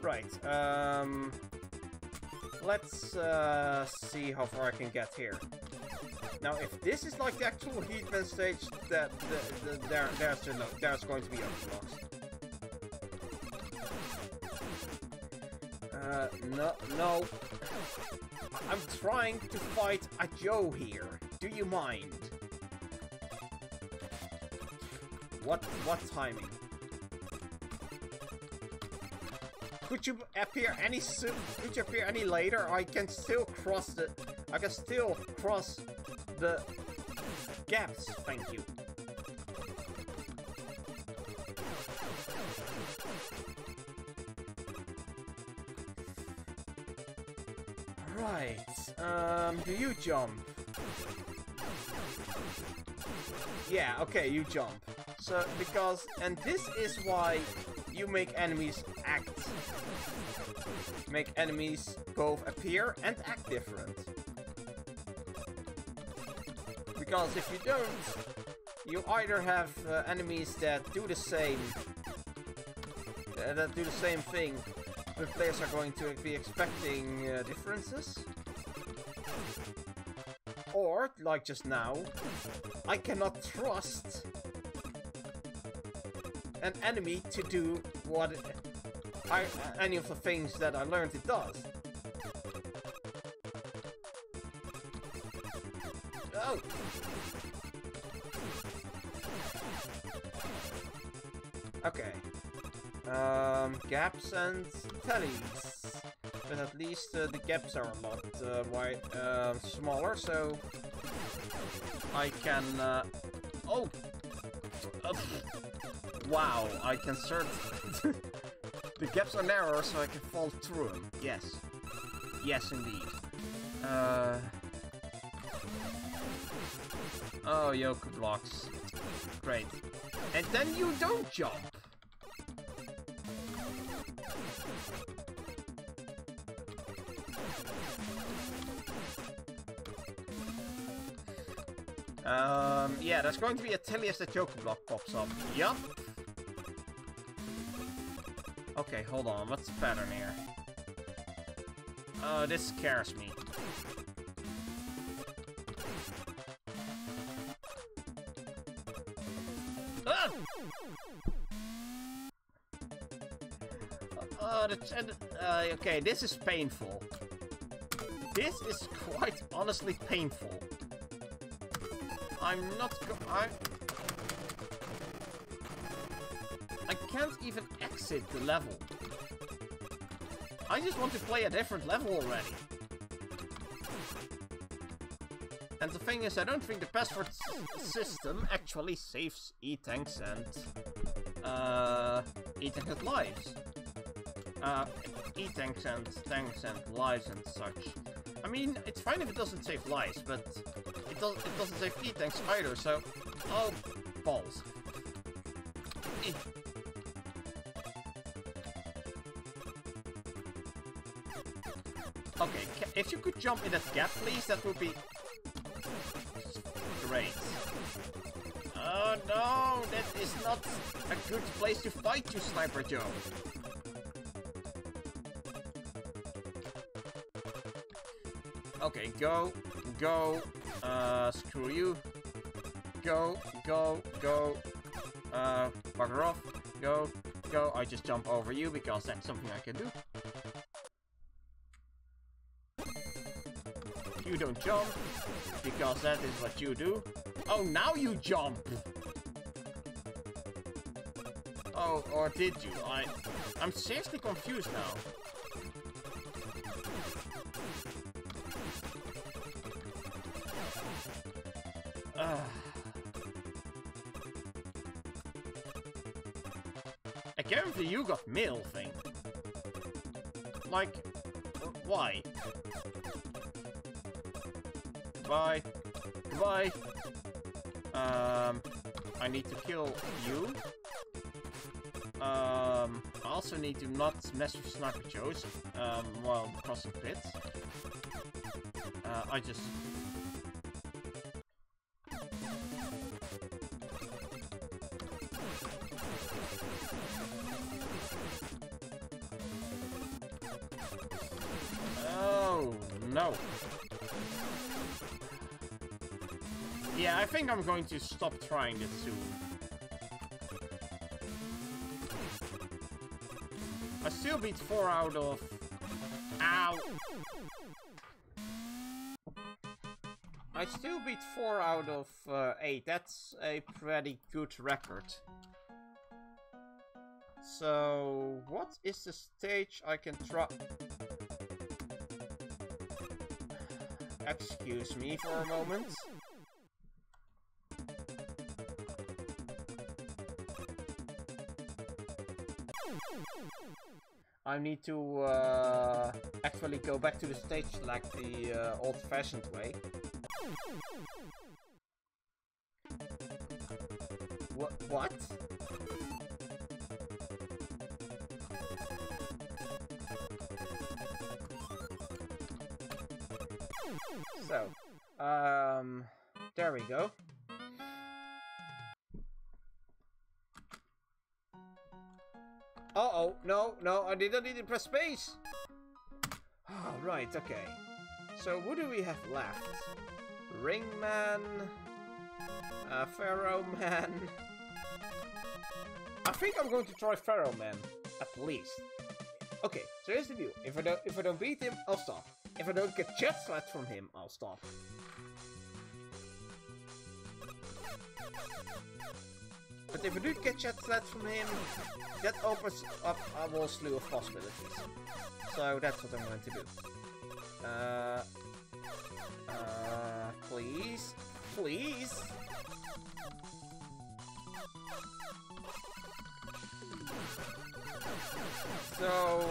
S1: Right, let's see how far I can get here. Now, if this is like the actual Heatman stage, there's going to be overblocks. No. I'm trying to fight a Joe here. Do you mind? What timing? Could you appear any soon? Could you appear any later? I can still cross the gaps. Thank you. Right. Do you jump? Yeah, okay, you jump. So, and this is why you make enemies act. Make enemies both appear and act different. Because if you don't, you either have enemies that do the same thing, but players are going to be expecting differences. Or, like just now, I cannot trust an enemy to do what any of the things that I learned it does. Oh! Okay. Gaps and tellies. But at least the gaps are a lot smaller, so I can... Oh! Wow, I can search... The gaps are narrower, so I can fall through them. Yes. Yes, indeed. Oh, yoke blocks. Great. And then you don't jump! Yeah, there's going to be a telly as the joke block pops up. Yup. Okay, hold on. What's the pattern here? Oh, this scares me. Ah! Okay, this is painful. This is quite honestly painful. I'm not I can't even exit the level. I just want to play a different level already. And the thing is, I don't think the password system actually saves E-tanks and E-tanks lives. E-tanks and tanks and lives and such. I mean, it's fine if it doesn't save lives, but it doesn't save E-tanks either, so... Oh, balls. Okay, if you could jump in that gap, please, that would be... great. Oh no, that is not a good place to fight you, Sniper Joe. Okay, go, screw you. Go, bugger off, go, I just jump over you because that's something I can do. You don't jump, because that is what you do. Oh, now you jump! Oh, or did you? I'm seriously confused now. I guarantee you got mail thing. Like, why? Goodbye. Goodbye. I need to kill you. I also need to not mess with Sniper Joes while crossing pits. I just... Oh, no. Yeah, I think I'm going to stop trying this soon. I still beat 4 out of... Ow! I still beat 4 out of 8. That's a pretty good record. So, what is the stage I can try? Excuse me for a moment. I need to actually go back to the stage like the old-fashioned way. What? So, there we go. Uh-oh, no, I didn't need to press space! Oh, right, okay. So, what do we have left? Ringman... Pharaoh Man... I think I'm going to try Pharaoh Man, at least. Okay, so here's the deal. If I don't beat him, I'll stop. If I don't get jet slats from him, I'll stop. But if I do get jet slats from him, that opens up a whole slew of possibilities. So that's what I'm going to do. Please? Please? So...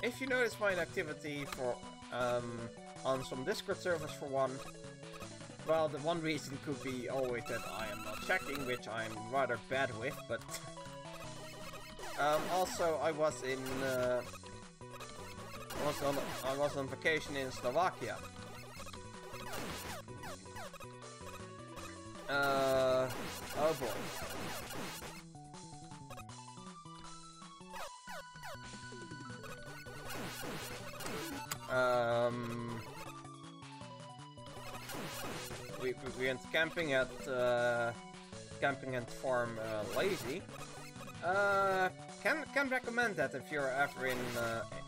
S1: if you notice my inactivity for, on some Discord servers for one, well, the one reason could be always that I am not checking, which I'm rather bad with, but... also, I was in, I was on vacation in Slovakia. Oh boy. We went camping at Farm Lazy. Can recommend that if you're ever in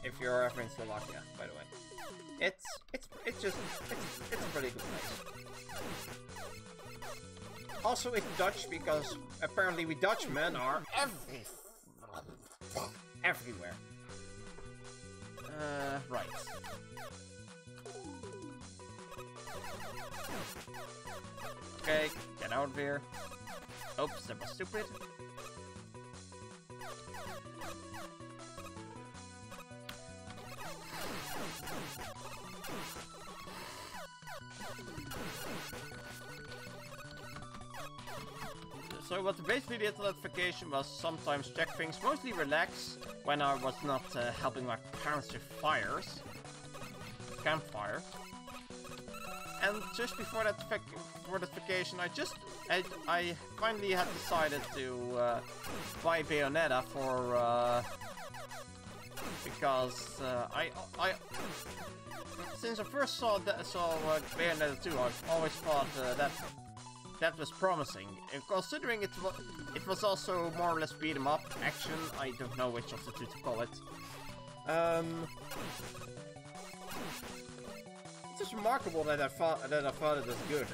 S1: if you're ever in Slovakia, by the way. It's a pretty good place. Also, it's Dutch because apparently we Dutchmen are everywhere. Right. Okay, get out of here. Oops, that was stupid. So what basically did that vacation was sometimes check things, mostly relax when I was not helping my parents with campfire. And just before that vacation, I finally had decided to buy Bayonetta for because I since I first saw Bayonetta 2, I've always thought that was promising. And considering it was also more or less beat 'em up action. I don't know which of the two to call it. It's just remarkable that I thought it was good.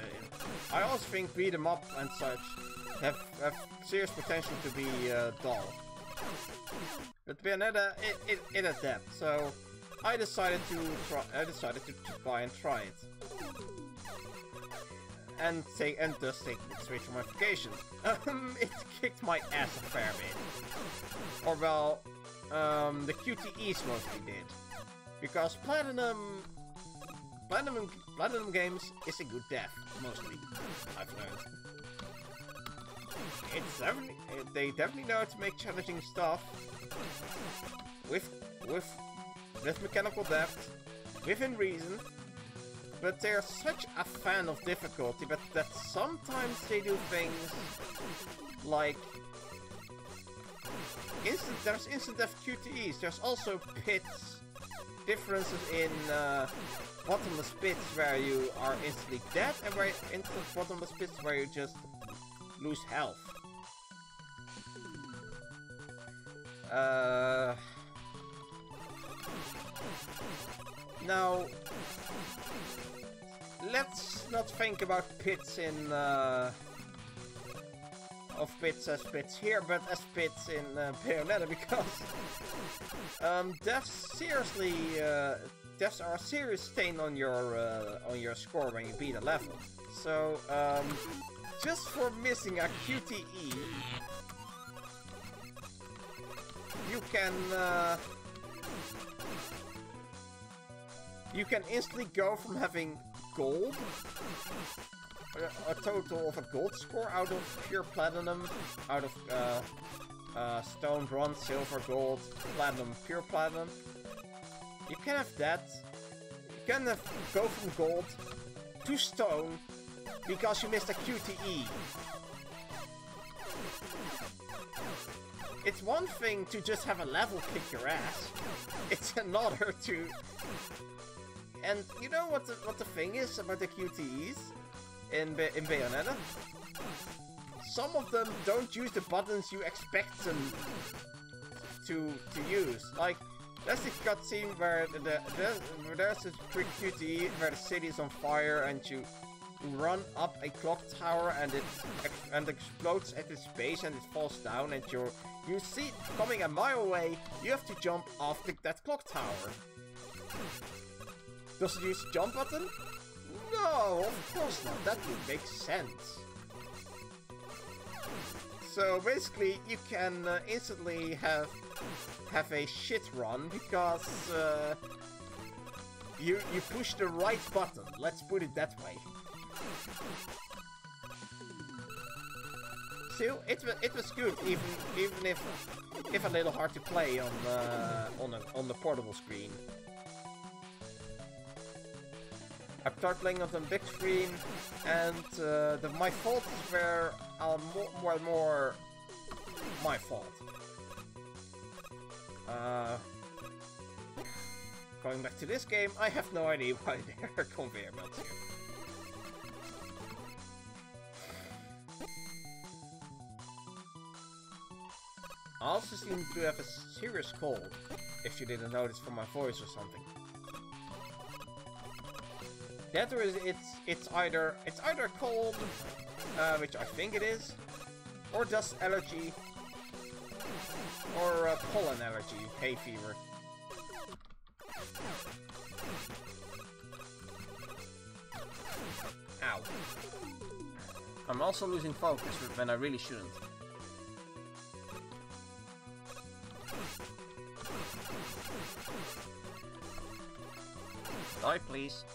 S1: I always think beat 'em up and such have serious potential to be dull. But Bayonetta, it has depth. So I decided to buy and try it. And thus take the Switch from my vacation. It kicked my ass a fair bit. Or well, the QTEs mostly did. Because Platinum games is a good death, mostly, I've learned. They definitely know how to make challenging stuff with mechanical depth, within reason. But they're such a fan of difficulty, but that sometimes they do things like there's instant death QTEs. There's also pits, differences in bottomless pits where you are instantly dead, and where instant bottomless pits where you just lose health. Now, let's not think about pits in of pits as pits here, but as pits in Bayonetta, because deaths are a serious stain on your score when you beat a level. So just for missing a QTE, you can instantly go from having gold, a total of a gold score out of pure platinum, out of stone, bronze, silver, gold, platinum, pure platinum. You can have that. You can go from gold to stone because you missed a QTE. It's one thing to just have a level kick your ass. It's another to... And you know what the thing is about the QTEs in Bayonetta? Some of them don't use the buttons you expect them to use. Like, there's this cutscene where there's a quick QTE where the city is on fire and you run up a clock tower and it explodes at its base and it falls down, and you see it coming a mile away. You have to jump off that clock tower. Does it use the jump button? No, of course not. That would make sense. So basically, you can instantly have a shit run because you push the right button. Let's put it that way. Still, it was good, even if a little hard to play on the portable screen. I started playing on the big screen, and my faults were more my fault. Going back to this game, I have no idea why there are conveyor belts here. I also seem to have a serious cold, if you didn't notice from my voice or something. That or is it's either cold, which I think it is, or dust allergy, or pollen allergy, hay fever. Ow. I'm also losing focus when I really shouldn't. Die, please.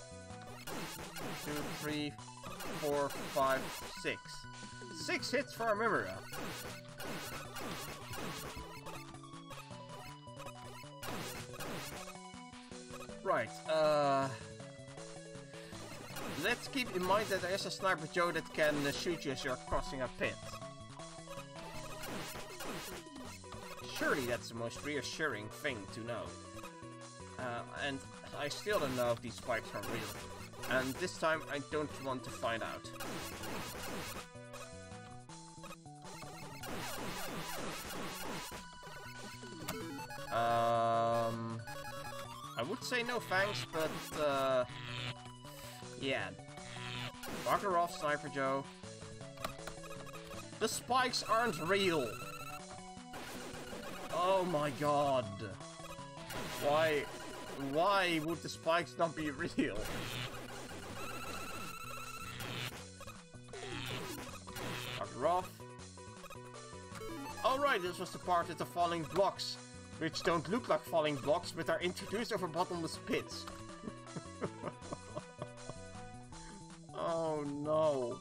S1: 2, 3, 4, 5, 6. 6 hits for a Mimira. Right, let's keep in mind that there is a Sniper Joe that can shoot you as you're crossing a pit. Surely that's the most reassuring thing to know. And I still don't know if these spikes are real. And this time I don't want to find out. I would say no thanks, but yeah. Bugger off, Sniper Joe. The spikes aren't real. Oh my god. Why would the spikes not be real? Bugger off. Alright, this was the part of the falling blocks, which don't look like falling blocks, but are introduced over bottomless pits. Oh no.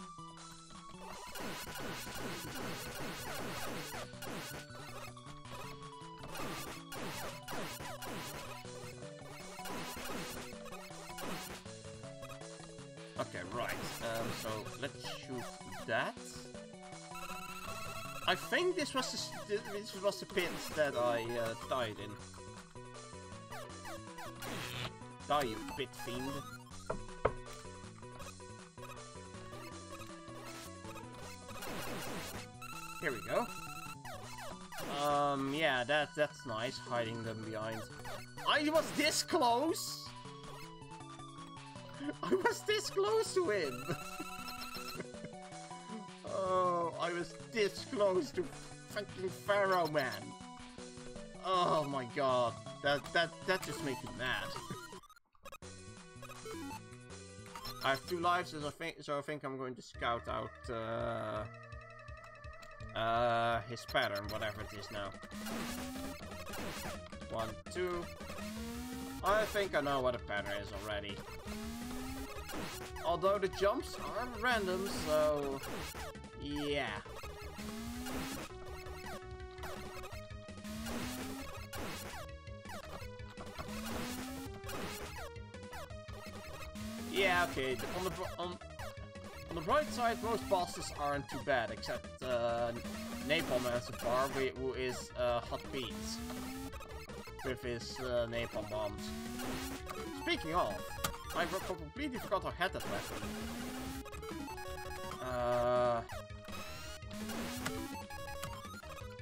S1: Okay, right. So let's shoot that. I think this was the pit that I died in. Die, you pit fiend. Here we go. Yeah, that's nice, hiding them behind. I was this close! I was this close to him! Oh, I was this close to fucking Pharaoh Man. Oh my god, that just makes me mad. I have 2 lives, so I think I'm going to scout out his pattern, whatever it is now. 1, 2. I think I know what the pattern is already. Although the jumps are random, so yeah. Yeah, okay. On the bright side, most bosses aren't too bad, except Napalm Man so far, who is Hot Beats with his napalm bombs. Speaking of, I completely forgot I had that weapon.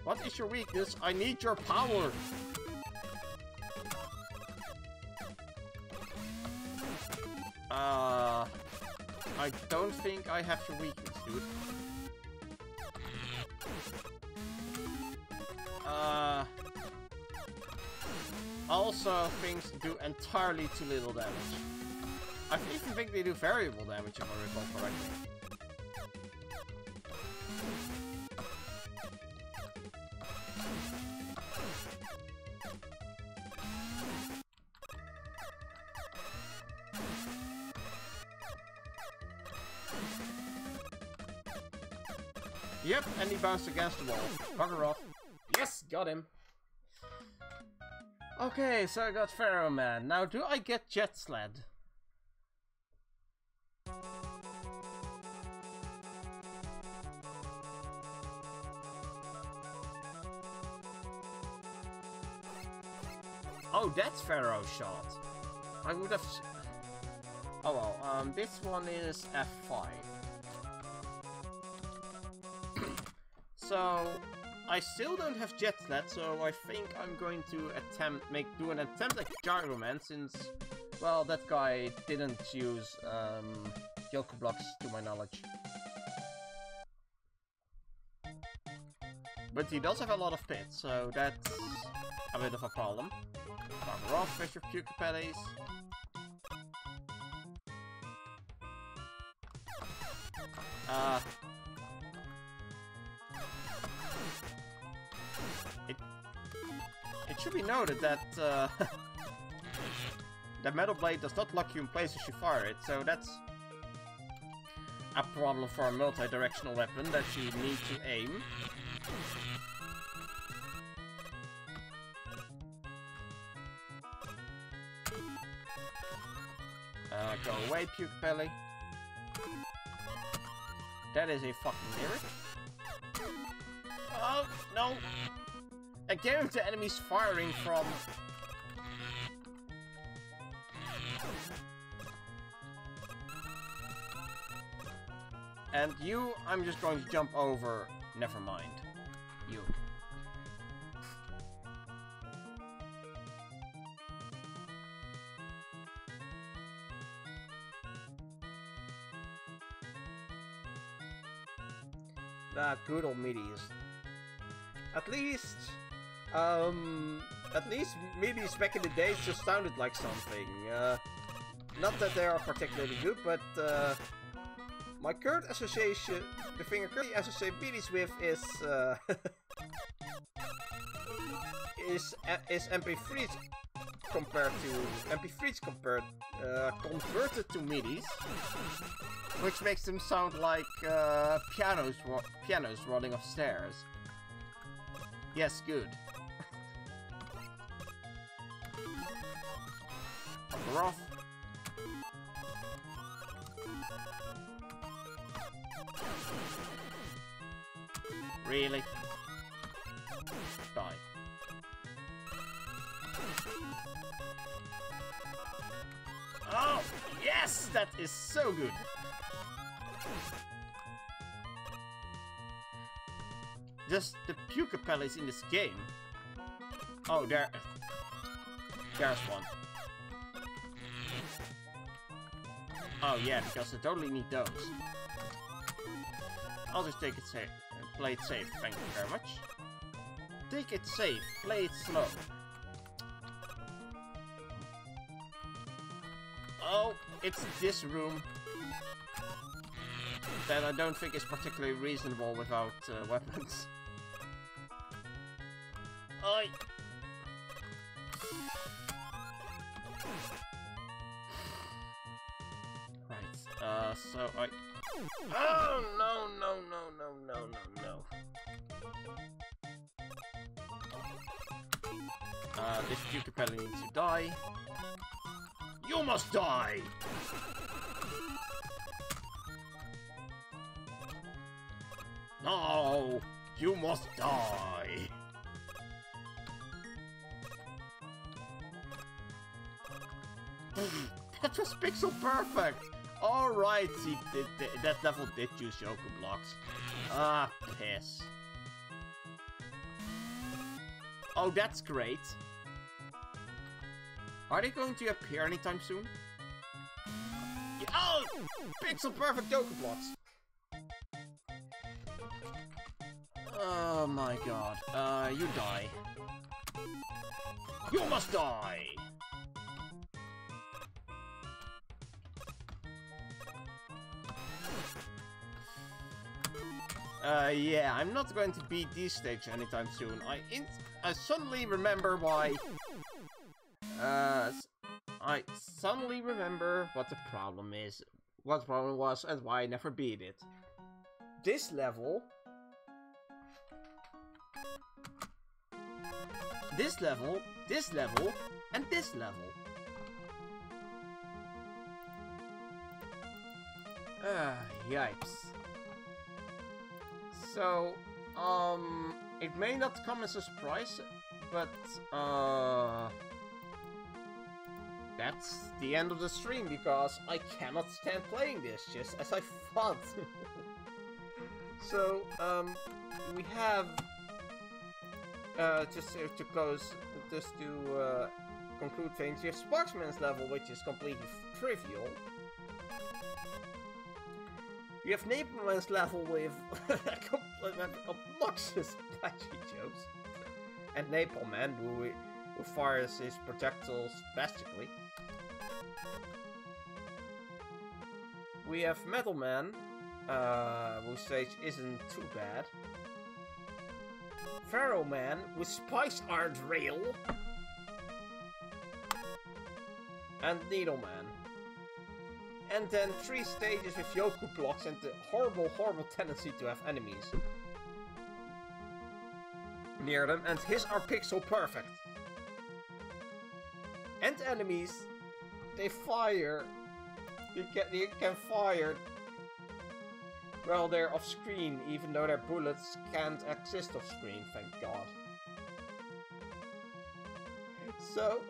S1: What is your weakness? I need your power! I don't think I have your weakness, dude. Also, things do entirely too little damage. I even think they do variable damage if I recall correctly. Yep, and he bounced against the wall. Bugger off. Yes, got him. Okay, so I got Pharaoh Man. Now, do I get Jet Sled? Oh, that's Pharaoh shot. I would have... Oh well, this one is F5. So, I still don't have jet sled, so I think I'm going to do an attempt at Gyro Man, since, well, that guy didn't use Yoku blocks to my knowledge. But he does have a lot of pits, so that's a bit of a problem. Cover off with your Pucapellis. It should be noted that the metal blade does not lock you in place as you fire it, so that's a problem for a multi-directional weapon that you need to aim. Go away, Pucapelli. That is a fucking lyric. Oh, no! Again, the enemies firing from... And you, I'm just going to jump over. Never mind. You. Ah, good old midis. At least midis back in the days just sounded like something. Not that they are particularly good, but my current association, the thing I currently associate midis with is MP3s compared to MP3s converted to midis. Which makes them sound like pianos rolling upstairs. Yes, good. Cover off. Really? Die. Oh, yes! That is so good! Just the Pucapellis in this game. Oh, there's one. Oh yeah, because I totally need those. I'll just take it safe. Play it safe, thank you very much. Take it safe, play it slow. Oh, it's this room that I don't think is particularly reasonable without weapons. Oi! Right, so I... Oh, no, no, no, no, no, no, no. This Pucapelli needs to die. You must die! No! You must die! That was pixel perfect! Alright, that level did use Yoku blocks. Ah, piss. Oh, that's great. Are they going to appear anytime soon? Yeah, oh! Pixel perfect Yoku blocks! Oh my god. You die. You must die! Yeah, I'm not going to beat this stage anytime soon. I suddenly remember why... I suddenly remember what the problem is, what the problem was, and why I never beat it. This level... This level, and this level. Yikes. So, it may not come as a surprise, but, that's the end of the stream, because I cannot stand playing this, just as I thought. So, we have just to conclude things, you have Sparksman's level, which is completely trivial. You have Napalman's level with obnoxious flashy jokes. And Napalman, who fires his projectiles bastically. We have Metalman, whose stage isn't too bad. Pharaoh Man with Spice Art Rail. And Needleman. And then 3 stages with Yoku blocks and the horrible tendency to have enemies near them, and his are pixel perfect. And enemies, they fire. They can fire. Well, they're off screen, even though their bullets can't exist off screen. Thank God. So,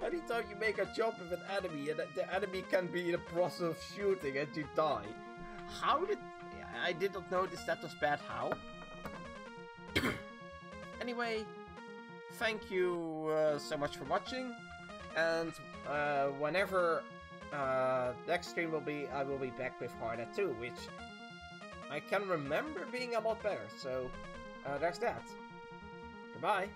S1: anytime you make a jump with an enemy, and the enemy can be in the process of shooting and you die. How did... I did not notice that was bad. How? Anyway, thank you so much for watching. And whenever next stream will be, I will be back with Harder 2, which I can remember being a lot better. So, there's that. Goodbye.